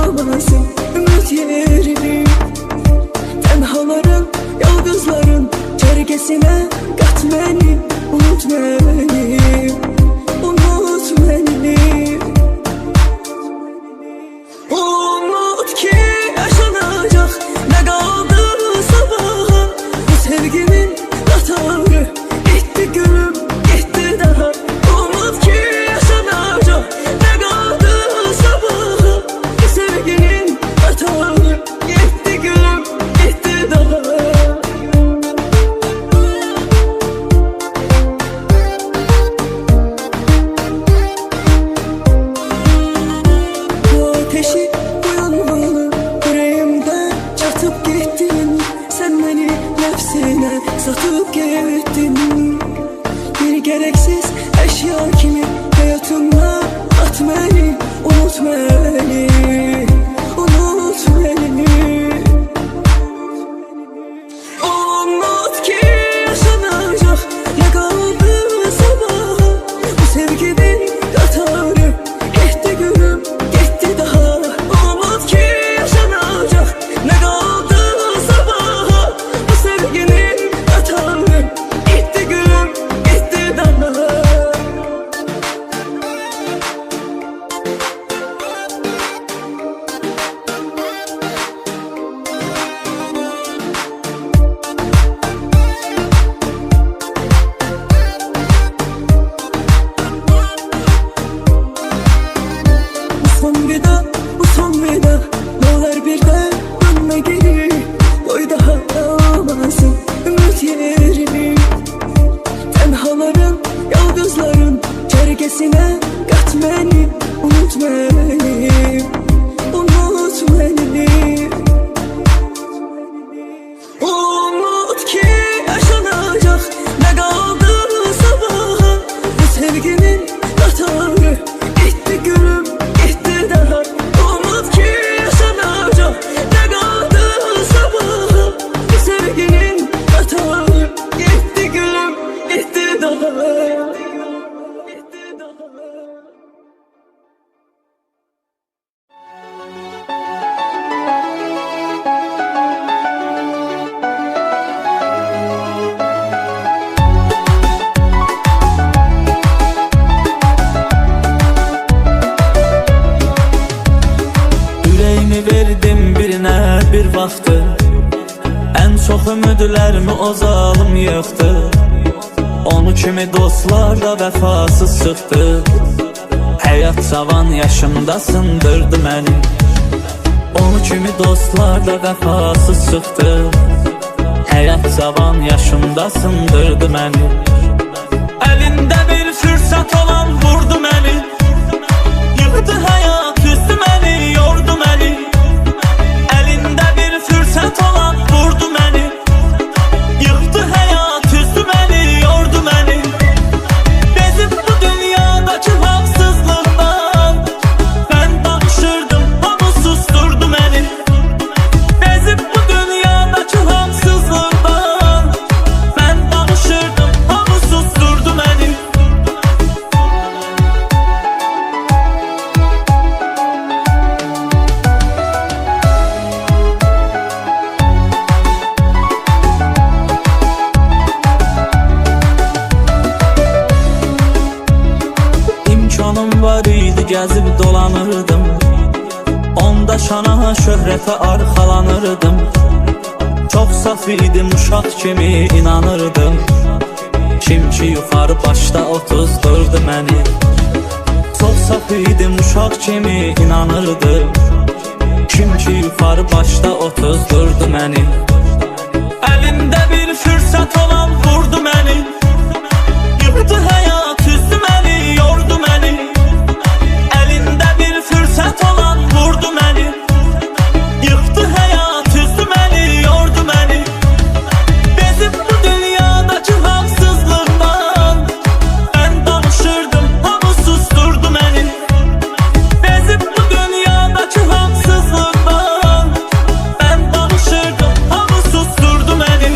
[SPEAKER 4] almasın ümit yerini. Tenhaların, yalnızların çergesine kat beni, unut beni, unut beni. Unut ki yaşanacak ne kaldı sabaha. Bu sevginin katarı gitti gülüm, gitti daha. Umut ki yaşanacak ne kaldı sabaha. Bu sevginin katarı gitti gülüm, gitti daha. Bu ateşi, bu yangını yüreğimden çatıp gittin. Sen beni nefsine satıp gittin. Bir gereksiz eşya kimi hayatımda at beni, unut beni, unut beni. Unut ki yaşanacak ne kaldı sabaha. Bu sevginin katarı gitti gülüm, gitti daha. Unut ki yaşanacak ne kaldı sabaha. Bu sevginin katarı gitti gülüm, gitti daha.
[SPEAKER 2] Ürəyimi verdim birinə bir vaxtı, ən çox ümidlərimi o zalım yıxdı. Onu kimi dostlar da vəfasız çıxdı. Həyat cavan yaşımda sındırdı məni. Onu kimi dostlar da vəfasız çıxdı. Həyat cavan yaşımda sındırdı məni. Əlində bir fürsət olan vurdu məni. Yıxdı həyat üstü məni, yordu məni. Əlində bir fürsət olan vurdu məni. Yıxdı həyat üstü məni, yordu məni. Bezib bu dünyadakı haqsızlıqdan mən danışırdım, hamı susturdu məni. Bezib bu dünyadakı haqsızlıqdan mən danışırdım, hamı susturdu məni. İmkanım var idi, gəzib dolanırdım. Onda şana, şöhrətə arxalanırdım. Çox saf idim, uşaq kimi inanırdım. Kim ki yuxarı başda otuzdurdu məni. Çox saf idim, uşaq kimi inanırdım. Kim ki yuxarı başda otuzdurdu məni. Əlində bir fürsət olan vurdu məni. Yıxdı həyat üstü məni, yordu məni. Əlində bir fürsət olan vurdu məni. Yıxdı həyat üstü məni, yordu məni. Bezib bu dünyadakı haqsızlıqdan mən danışırdım, hamı susturdu məni. Bezib bu dünyadakı haqsızlıqdan mən danışırdım, hamı susturdu məni.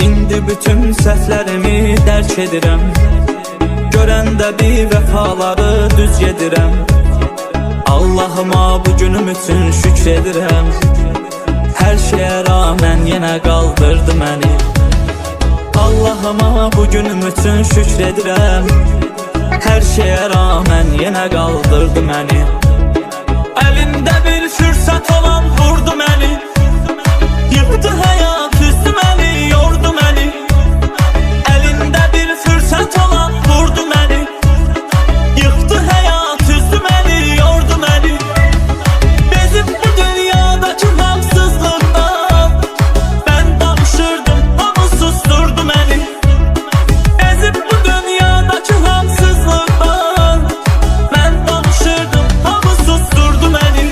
[SPEAKER 2] İndi bütün səhvlərimi dərk edirəm. Görəndə bir vəfaları düz gedirəm. Allahıma bu günüm üçün şükr edirəm. Hər şeyə rağmen yenə qaldırdı məni. Allahıma bu günüm üçün şükr edirəm. Hər şeyə rağmen yenə qaldırdı məni. Əlində bir fürsət olan vurdu məni. Yıxdı həyat üstü məni, yordu məni. Əlində bir fürsət olan vurdu məni. Yıxdı həyat üstü məni, yordu məni. Bezib bu dünyadakı haqsızlıqdan mən danışırdım, hamı susturdu məni. Bezib bu dünyadakı haqsızlıqdan mən danışırdım, hamı susturdu məni.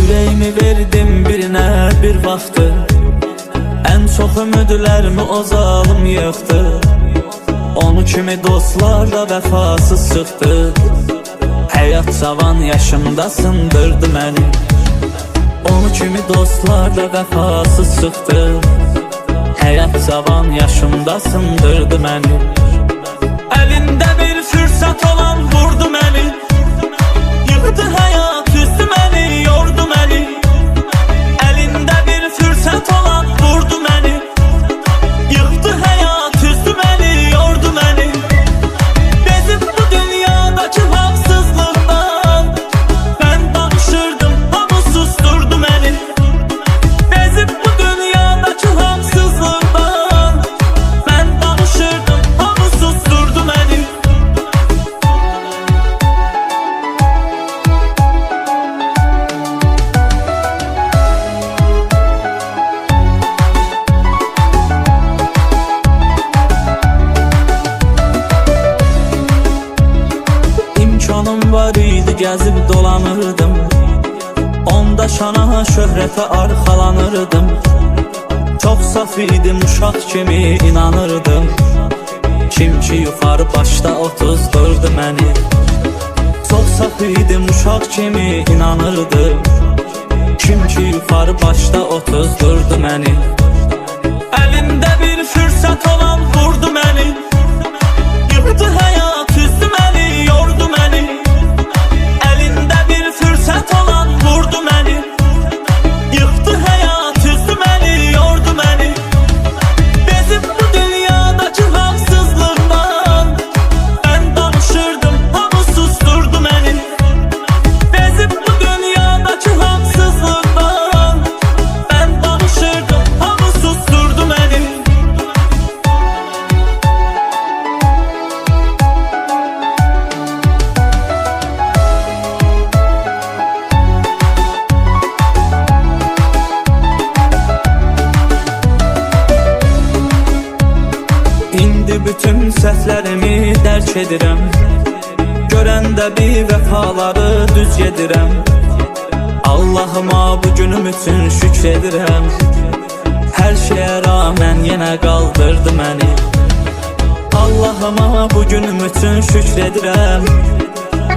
[SPEAKER 2] Ürəyimi verdim birinə bir vaxtı, ən çox ümidlərimi o zalım yıxdı. Onu kimi dostlar da vəfasız çıxdı. Həyat cavan yaşımda sındırdı məni. Onu kimi dostlar da vəfasız çıxdı. Həyat cavan yaşımda sındırdı məni. Əlində bir fürsət olan vurdu məni. Yıxdı həyat üstü məni, yordu məni. Əlində bir fürsət olan vurdu məni. Yıxdı həyat üstü məni, yordu məni. Bezib bu dünyadakı haqsızlıqdan mən danışırdım, hamı susturdu məni. Bezib bu dünyadakı haqsızlıqdan mən danışırdım, hamı susturdu məni. İmkanım var idi, gəzib dolanırdım. Onda şana, şöhrətə arxalanırdım. Çox saf idim, uşaq kimi inanırdım. Kim ki yuxarı başda otuzdurdu məni. Çox saf idim uşaq kimi inanırdım. Kim ki yuxarı başda otuzdurdu məni. Əlində bir fürsət olan vurdu məni. Yıxdı həyat üzdü məni, yordu məni. Əlində bir fürsət olan vurdu məni. Yıxdı həyat üzdü məni, yordu məni. Bezib bu dünyadakı haqsızlıqdan mən danışırdım, hamı susturdu məni. Bezib bu dünyadakı haqsızlıqdan mən danışırdım, hamı susturdu məni. İndi bütün səhvlərimi dərk edirəm. Görəndə bir vəfaları düz gedirəm. Allahıma bu günüm üçün şükr edirəm. Hər şeyə rağmen yenə qaldırdı məni. Allahıma bu günüm üçün şükr edirəm.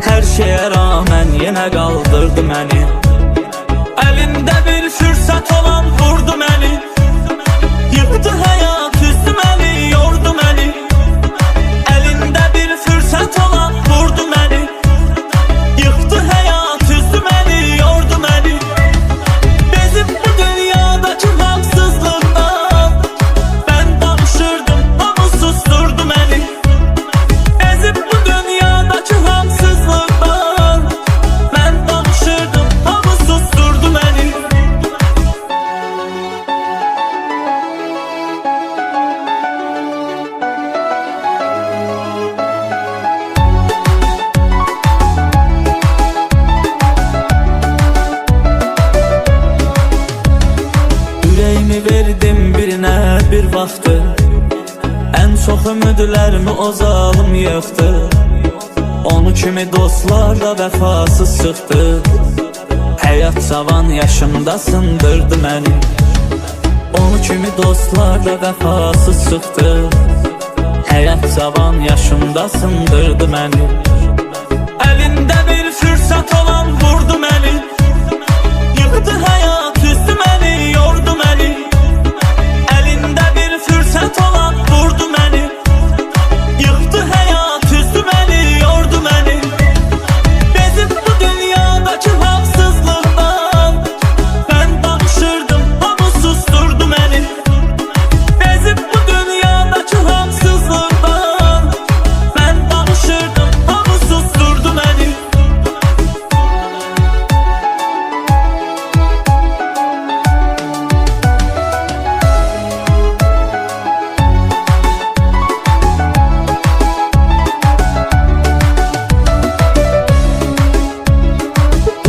[SPEAKER 2] Hər şeyə rağmen yenə qaldırdı məni. Əlində bir fürsət olan vurdu məni. Yıxdı həyat üzdü məni, yordu məni. Əlində bir fürsət olan vurdu məni. Yıxdı həyat üzdü məni, yordu məni. Bezib bu dünyadakı haqsızlıqdan mən danışırdım, hamı susturdu məni. Bezib bu dünyadakı haqsızlıqdan mən danışırdım, hamı susturdu məni. Ürəyimi verdim birinə bir vaxtı. Ən çox ümidlərimi o zalım yıxdı. Onu kimi dostlarla vəfasız çıxdı. Həyat cavan yaşımda sındırdı məni. Onu kimi dostlarla vəfasız çıxdı. Həyat cavan yaşımda sındırdı məni. Əlində bir fürsət olan vurdu məni. Yıxdı həyat üzdü məni, yordu məni. Əlində bir fürsət olan vurdu məni. Yıxdı həyat üzdü məni, yordu məni. Bezib bu dünyadakı haqsızlıqdan mən danışırdım, hamı susturdu məni. Bezib bu dünyadakı haqsızlıqdan mən danışırdım, hamı susturdu məni.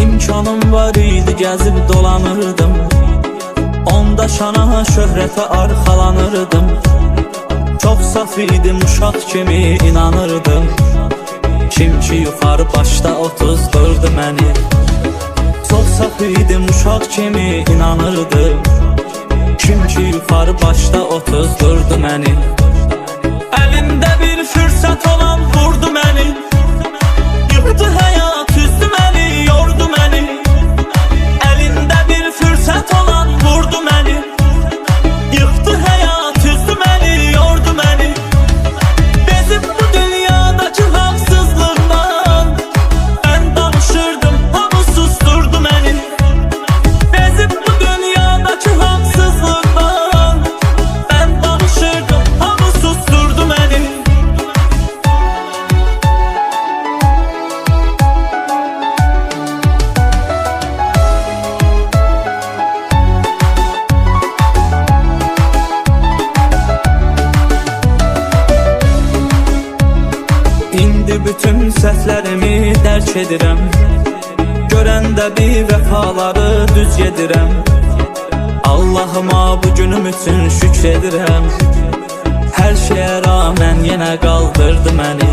[SPEAKER 2] İmkanım var idi, gəzib dolanırdım. Onda şana, şöhrətə arxalanırdım. Çox saf idim, uşaq kimi inanırdım. Kim ki yuxarı başda otuzdurdu məni. Çox saf idim, uşaq kimi inanırdım. Kim ki yuxarı başda otuzdurdu məni. Əlində bir fürsət olan vurdu məni. Yıxdı həyat üzdü məni, yordu məni. Əlində bir fürsət olan vurdu məni. Yıxdı həyat üzdü məni, yordu məni. Bezib bu dünyadakı haqsızlıqdan mən danışırdım, hamı susturdu məni. Bezib bu dünyadakı haqsızlıqdan mən danışırdım, hamı susturdu məni. İndi bütün səhvlərimi dərk edirəm. Görəndə bir vəfaları düz gedirəm. Allahıma bu günüm üçün şükr edirəm. Hər şeyə rağmen yenə qaldırdı məni.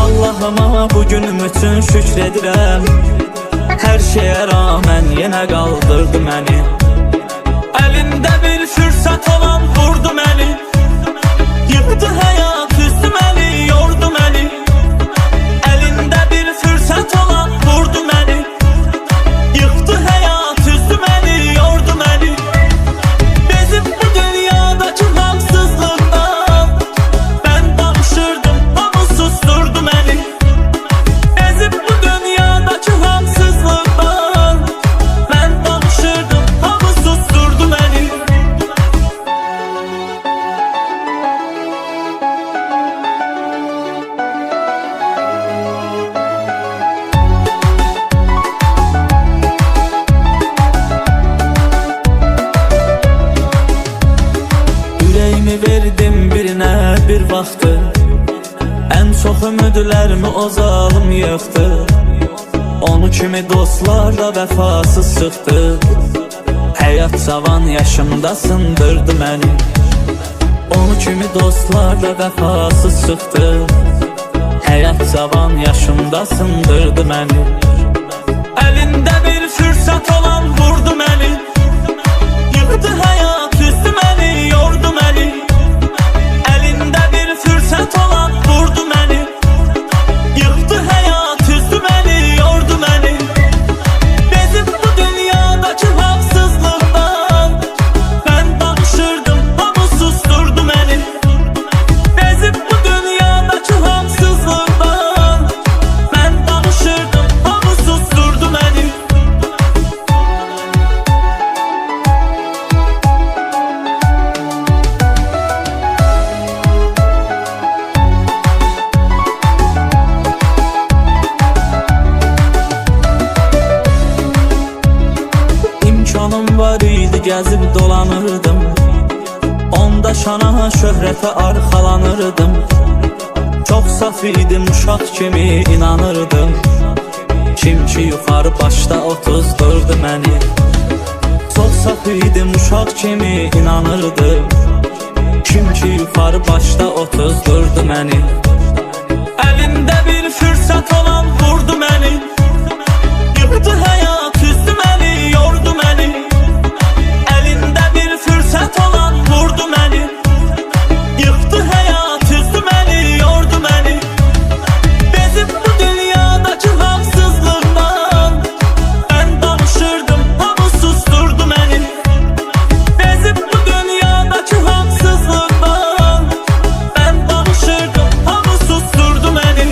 [SPEAKER 2] Allahıma bu günüm üçün şükr edirəm. Hər şeyə rağmen yenə qaldırdı məni. Əlində bir fürsət olan vurdu məni. Yıxdı həyat üzdü məni, yordu məni. Əlində bir fürsət o zalım yıxdı. Onu kimi dostlar da vəfasız çıxdı. Həyat cavan yaşımda sındırdı məni. Onu kimi dostlar da vəfasız çıxdı. Həyat cavan yaşımda sındırdı məni. Əlində bir fürsət olan vurdu məni. Yıxdı həyat üstü məni, yordu məni. Əlində bir fürsət olan vurdu məni. Yıxdı həyat üstü məni, yordu məni. Bezib bu dünyadakı haqsızlıqdan mən danışırdım, hamı susturdu məni. Bezib bu dünyadakı haqsızlıqdan mən danışırdım, hamı susturdu məni. İmkanım var idi, gəzib dolanırdım. Onda şana, şöhrətə arxalanırdım. Çox saf idim, uşaq kimi inanırdım. Kim ki yuxarı başda otuzdurdu məni. Çox saf idim, uşaq kimi inanırdım. Kim ki yuxarı başda otuzdurdu məni. Əlində bir fürsət olan vurdu məni. Yıxdı həyat üstü məni, yordu məni. Əlində bir fürsət olan vurdu məni. Yıxdı həyat üstü məni, yordu məni. Bezib bu dünyadakı haqsızlıqdan mən danışırdım, hamı susturdu məni. Bezib bu dünyadakı haqsızlıqdan mən danışırdım, hamı susturdu məni.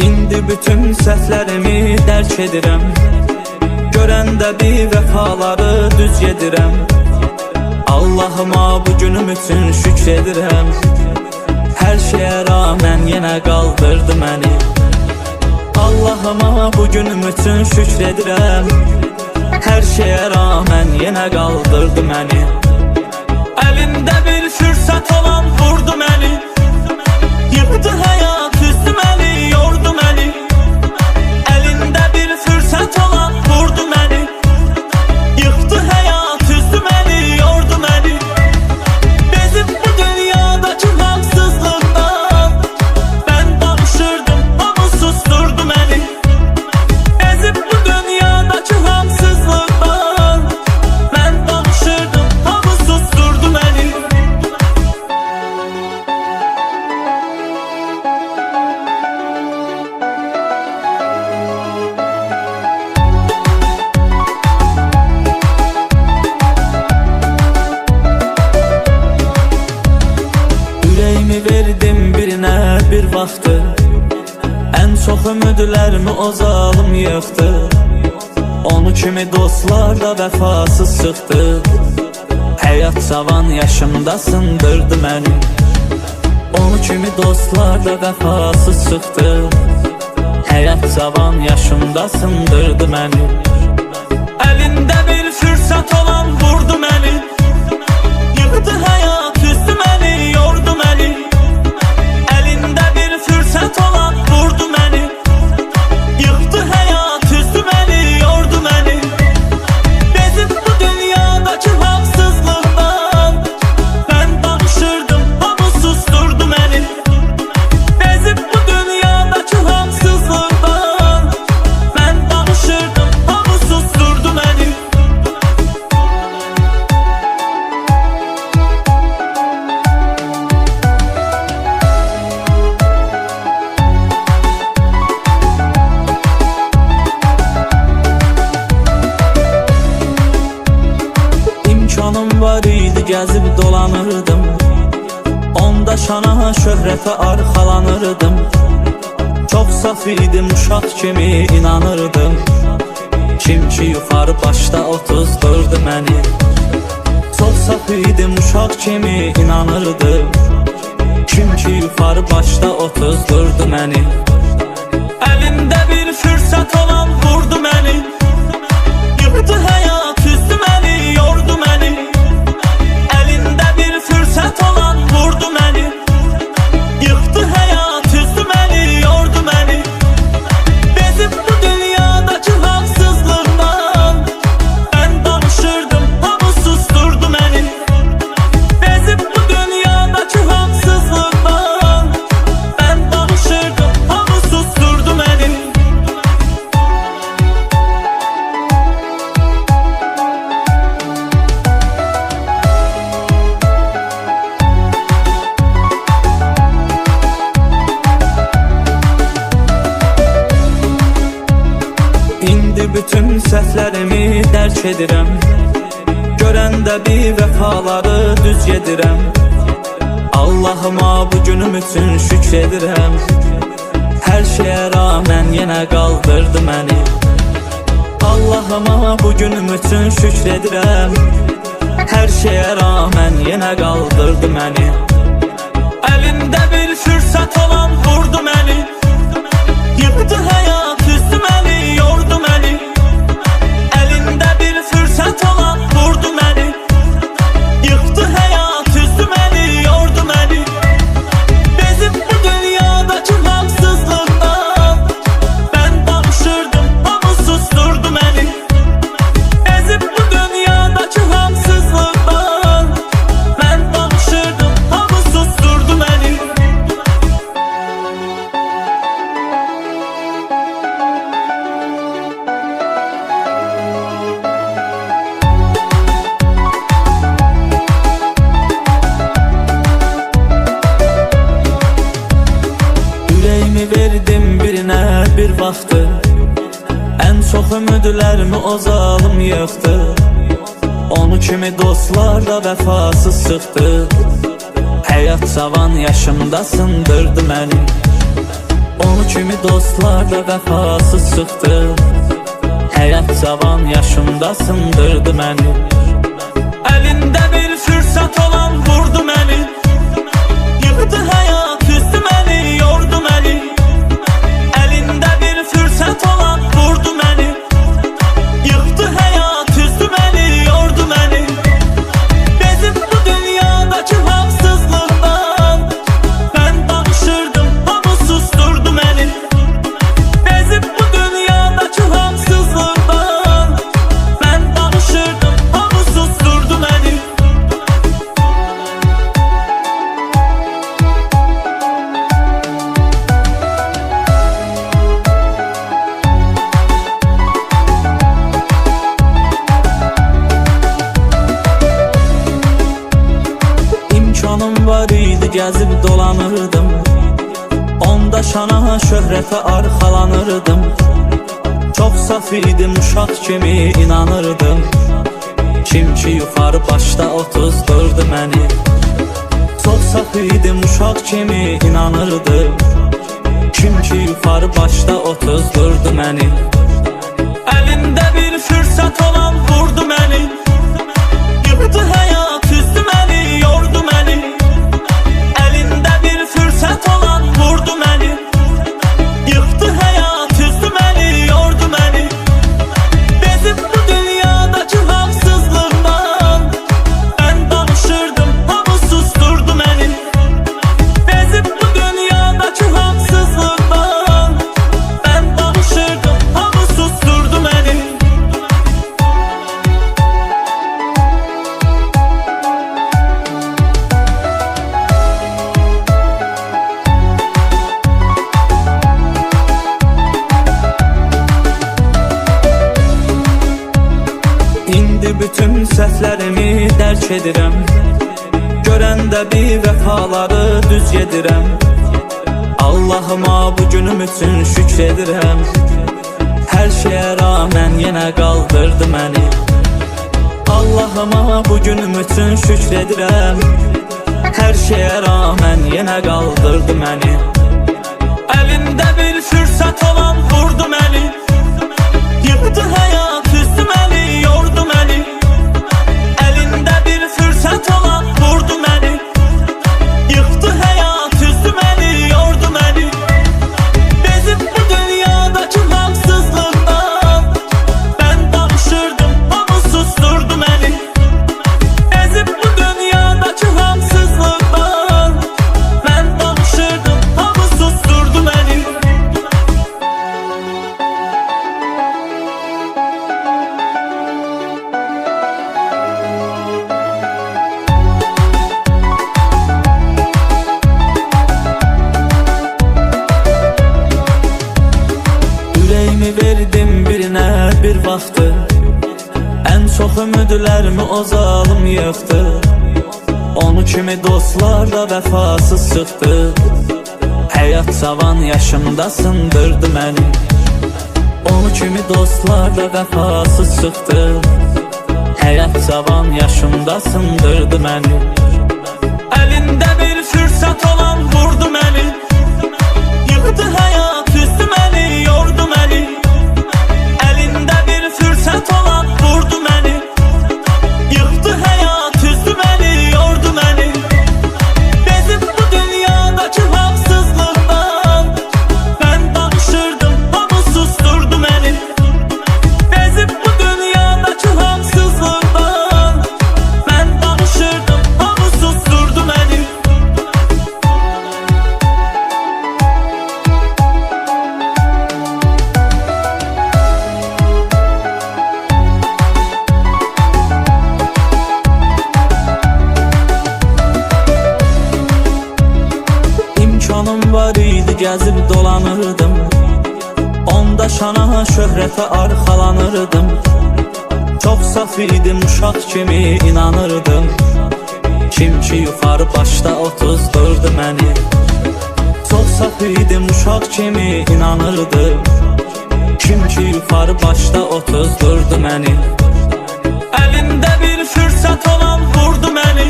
[SPEAKER 2] İndi bütün səhvlərimi dərk edirəm. Görəndə bir vəfaları düz yedirəm. Allahıma bu günüm üçün şükr edirəm. Hər şeyə rağmen yenə qaldırdı məni. Allahıma bu günüm üçün şükr edirəm. Hər şeyə rağmen yenə qaldırdı məni. Əlində bir fürsət olan vurdu məni. Yıxdı həyat üstü məni, yordu məni. Əlində bir fürsət olan vurdu məni. Yıxdı həyat üstü məni, yordu məni. Bezib bu dünyadakı haqsızlıqdan mən danışırdım, hamı susturdu məni. Bezib bu dünyadakı haqsızlıqdan mən danışırdım, hamı susturdu məni. Ürəyimi verdim birinə bir vaxtı. Ən çox ümidlərimi o zalım yıxdı. Onu kimi dostlar da vəfasız çıxdı. Həyat cavan yaşımda sındırdı məni. Onu kimi dostlar da vəfasız çıxdı. Həyat cavan yaşımda sındırdı məni. Əlində bir fürsət olan vurdu məni. Yıxdı həyat üstü məni, yordu məni. Əlində bir fürsət olan vurdu məni. Yıxdı həyat üstü məni, yordu məni. Bezib bu dünyadakı haqsızlıqdan mən danışırdım, hamı susturdu məni. Bezib bu dünyadakı haqsızlıqdan mən danışırdım, hamı susturdu məni. İmkanım var idi, gəzib dolanırdım. Onda şana, şöhrətə arxalanırdım. Çox saf idim, uşaq kimi inanırdım. Kim ki yuxarı başda otuzdurdu məni. Çox saf idim, uşaq kimi inanırdım. Kim ki yuxarı başda otuzdurdu məni. Əlimdə bir fürsət olan vurdu məni. Yıxdı həyat üzdü məni, yordu məni. Əlində bir fürsət olan vurdu məni. Yıxdı həyat üzdü məni, yordu məni. Bezib bu dünyadakı haqsızlıqdan mən danışırdım, hamı susturdu məni. Bezib bu dünyadakı haqsızlıqdan mən danışırdım, hamı susturdu məni. İndi bütün səhvlərimi dərk edirəm. Görəndə bir vəfaları düz gedirəm. Allahıma bu günüm üçün şükr edirəm. Hər şeyə rağmen yenə qaldırdı məni. Allahıma bu günüm üçün şükr edirəm. Hər şeyə rağmen yenə qaldırdı məni. Əlində bir fürsət olan vurdu məni. Yıxdı həyat üzdü məni, yordu məni. Əlində bir fürsət olan vurdu məni. Yıxdı həyat üzdü məni, yordu məni. Bezib bu dünyadakı haqsızlıqdan mən danışırdım, hamı susturdu məni. Bezib bu dünyadakı haqsızlıqdan mən danışırdım, hamı susturdu məni. Ürəyimi verdim birinə bir vaxtı. Ən çox ümidlərimi o zalım yıxdı. Onu kimi dostlar da vəfasız çıxdı. Həyat cavan yaşımda sındırdı məni. Onu kimi dostlar da vəfasız çıxdı. Həyat cavan yaşımda sındırdı məni. Əlində bir fürsət olan vurdu məni. Yıxdı həyat üzdü məni, yordu məni. Əlində bir fürsət olan vurdu məni. Yıxdı həyat üzdü məni, yordu məni. Bezib bu dünyadakı haqsızlıqdan mən danışırdım, hamı susturdu məni. Bezib bu dünyadakı haqsızlıqdan mən danışırdım, hamı susturdu məni. İmkanım var idi, gəzib dolanırdım. Onda şana, şöhrətə arxalanırdım. Çox saf idim, uşaq kimi inanırdım. Kim ki yuxarı başda otuzdurdu məni. Çox saf idim, uşaq kimi inanırdım. Kim ki yuxarı başda otuzdurdu məni. Əlində bir fürsət olan vurdu məni. Yıxdı həyat üzdü məni, yordu məni. Əlində bir fürsət olan vurdu məni. Yıxdı həyat üzdü məni, yordu məni. Bezib bu dünyadakı haqsızlıqdan mən danışırdım, hamı susturdu məni. Bezib bu dünyadakı haqsızlıqdan mən danışırdım, hamı susturdu məni. İndi bütün səhvlərimi dərk edirəm. Görəndə bir vəfaları düz gedirəm. Allahıma bu günüm üçün şükr edirəm. Hər şeyə rağmen yenə qaldırdı məni. Allahıma bu günüm üçün şükr edirəm. Hər şeyə rağmen yenə qaldırdı məni. Əlində bir fürsət olan vurdu məni. Yıxdı həyat üzdü məni, yordu məni. Əlində bir fürsət olan vurdu məni. Yıxdı həyat Ürəyimi verdim birinə bir vaxtı, ən çox ümidlərimi o zalım yıxdı. Onu kimi dostlar da vəfasız çıxdı. Həyat cavan yaşımda sındırdı məni. Onu kimi dostlar da vəfasız çıxdı. Həyat cavan yaşımda sındırdı məni. Əlində bir fürsət olan vurdu məni. Yıxdı həyat üstü məni, yordu məni. Əlində bir fürsət olan vurdu məni. Yıxdı həyat üstü məni, yordu məni. Bezib bu dünyadakı haqsızlıqdan mən danışırdım, hamı susturdu məni. Bezib bu dünyadakı haqsızlıqdan mən danışırdım, hamı susturdu məni. İmkanım var idi, gəzib dolanırdım. Onda şana, şöhrətə arxalanırdım. Çox saf idim, uşaq kimi inanırdım. Kim ki yuxarı başda otuzdurdu məni. Çox saf idim, uşaq kimi inanırdım. Kim ki yuxarı başda otuzdurdu məni. Əlində bir fürsət olan vurdu məni.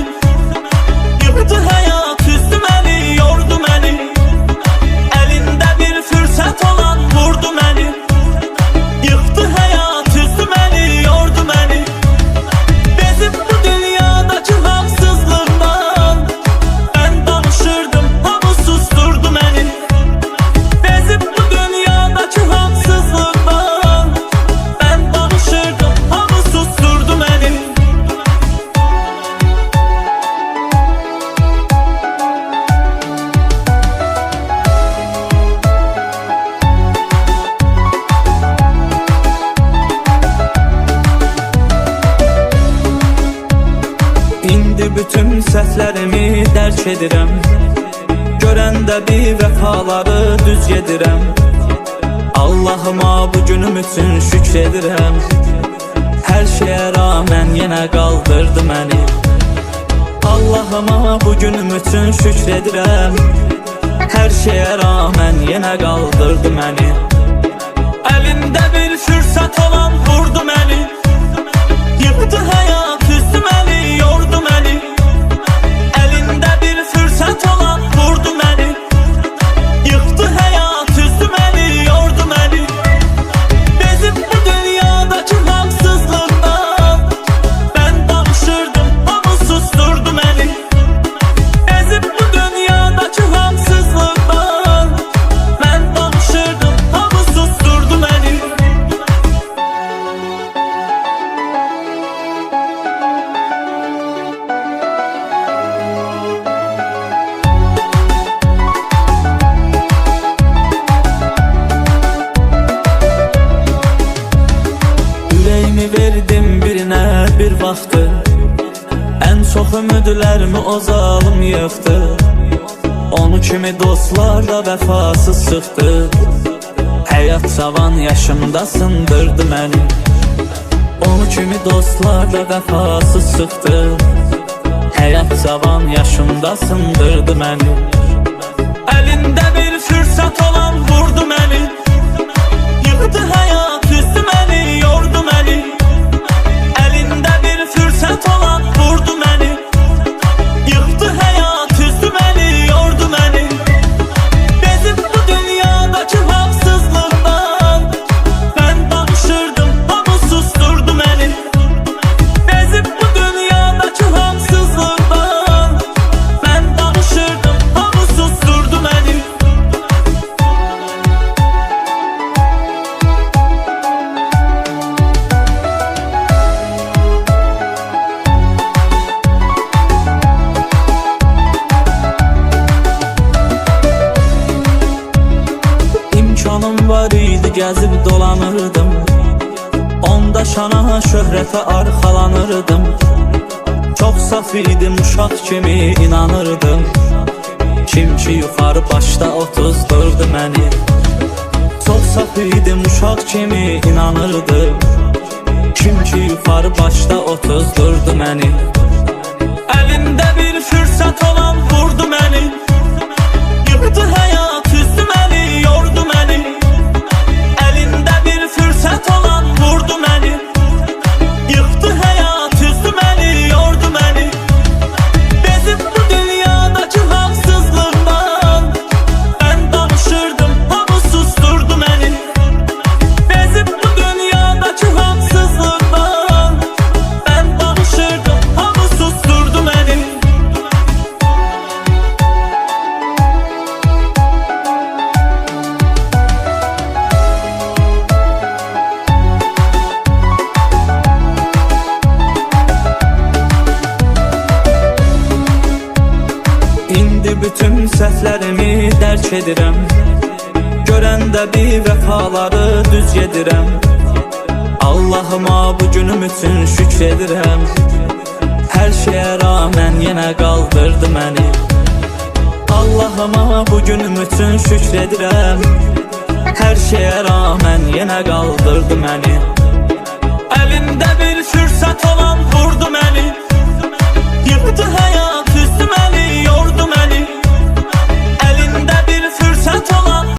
[SPEAKER 2] Yıxdı həyat üstü məni, yordu məni. Əlində bir fürsət olan vurdu məni. Yıxdı həyat üstü məni, yordu məni. Bezib bu dünyadakı haqsızlıqdan mən danışırdım, hamı susturdu məni. Bezib bu dünyadakı haqsızlıqdan mən danışırdım, hamı susturdu məni. İndi bütün səhvlərimi dərk edirəm. Görəndə bir vəfaları düz gedirəm. Allahıma bu günüm üçün şükr edirəm. Hər şeyə rağmen yenə qaldırdı məni. Allahıma bu günüm üçün şükr edirəm. Hər şeyə rağmen yenə qaldırdı məni. Əlində bir fürsət olan vurdu məni. Yıxdı həyat üstü məni, yordu məni. Əlində bir fürsət olan vurdu məni. Yıxdı həyat üstü məni, yordu məni. Bezib bu dünyadakı haqsızlıqdan mən danışırdım, hamı susturdu məni. Bezib bu dünyadakı haqsızlıqdan mən danışırdım, hamı susturdu məni. Ürəyimi verdim birinə bir vaxtı, ən çox ümidlərimi o zalım yıxdı. Onu kimi dostlar da vəfasız çıxdı. Həyat cavan yaşımda sındırdı məni. Onu kimi dostlar da vəfasız çıxdı. Həyat cavan yaşımda sındırdı məni. Əlində bir fürsət olan vurdu məni. Yıxdı həyat üstü məni, yordu məni. Əlində bir fürsət olan vurdu məni. Yıxdı həyat üstü məni, yordu məni. Bezib bu dünyadakı haqsızlıqdan mən danışırdım, hamı susturdu məni. Bezib bu dünyadakı haqsızlıqdan mən danışırdım, hamı susturdu məni. İmkanım var idi, gəzib dolanırdım. Onda şana, şöhrətə arxalanırdım. Çox saf idim, uşaq kimi inanırdım. Kim ki yuxarı başda otuzdurdu məni. Çok saf idim, uşaq kimi inanırdım. Kim ki yuxarı başda otuzdurdu məni. Əlimdə bir fürsət olan vurdu məni. Yıxdı həyat, üzdü məni, yordu məni. Əlimdə bir fürsət olan vurdu məni. Yıxdı həyat, üzdü məni, yordu məni. Bezib bu dünyadakı haqsızlıqdan mən danışırdım, hamı susturdu məni. Bezib bu dünyadakı haqsızlıqdan mən danışırdım, hamı susturdu məni. İndi bütün səhvlərimi dərk edirəm. Görəndə bir vəfaları düz gedirəm. Allahıma bu günüm üçün şükr edirəm. Hər şeyə rağmen yenə qaldırdı məni. Allahıma bu günüm üçün şükr edirəm. Hər şeyə rağmen yenə qaldırdı məni.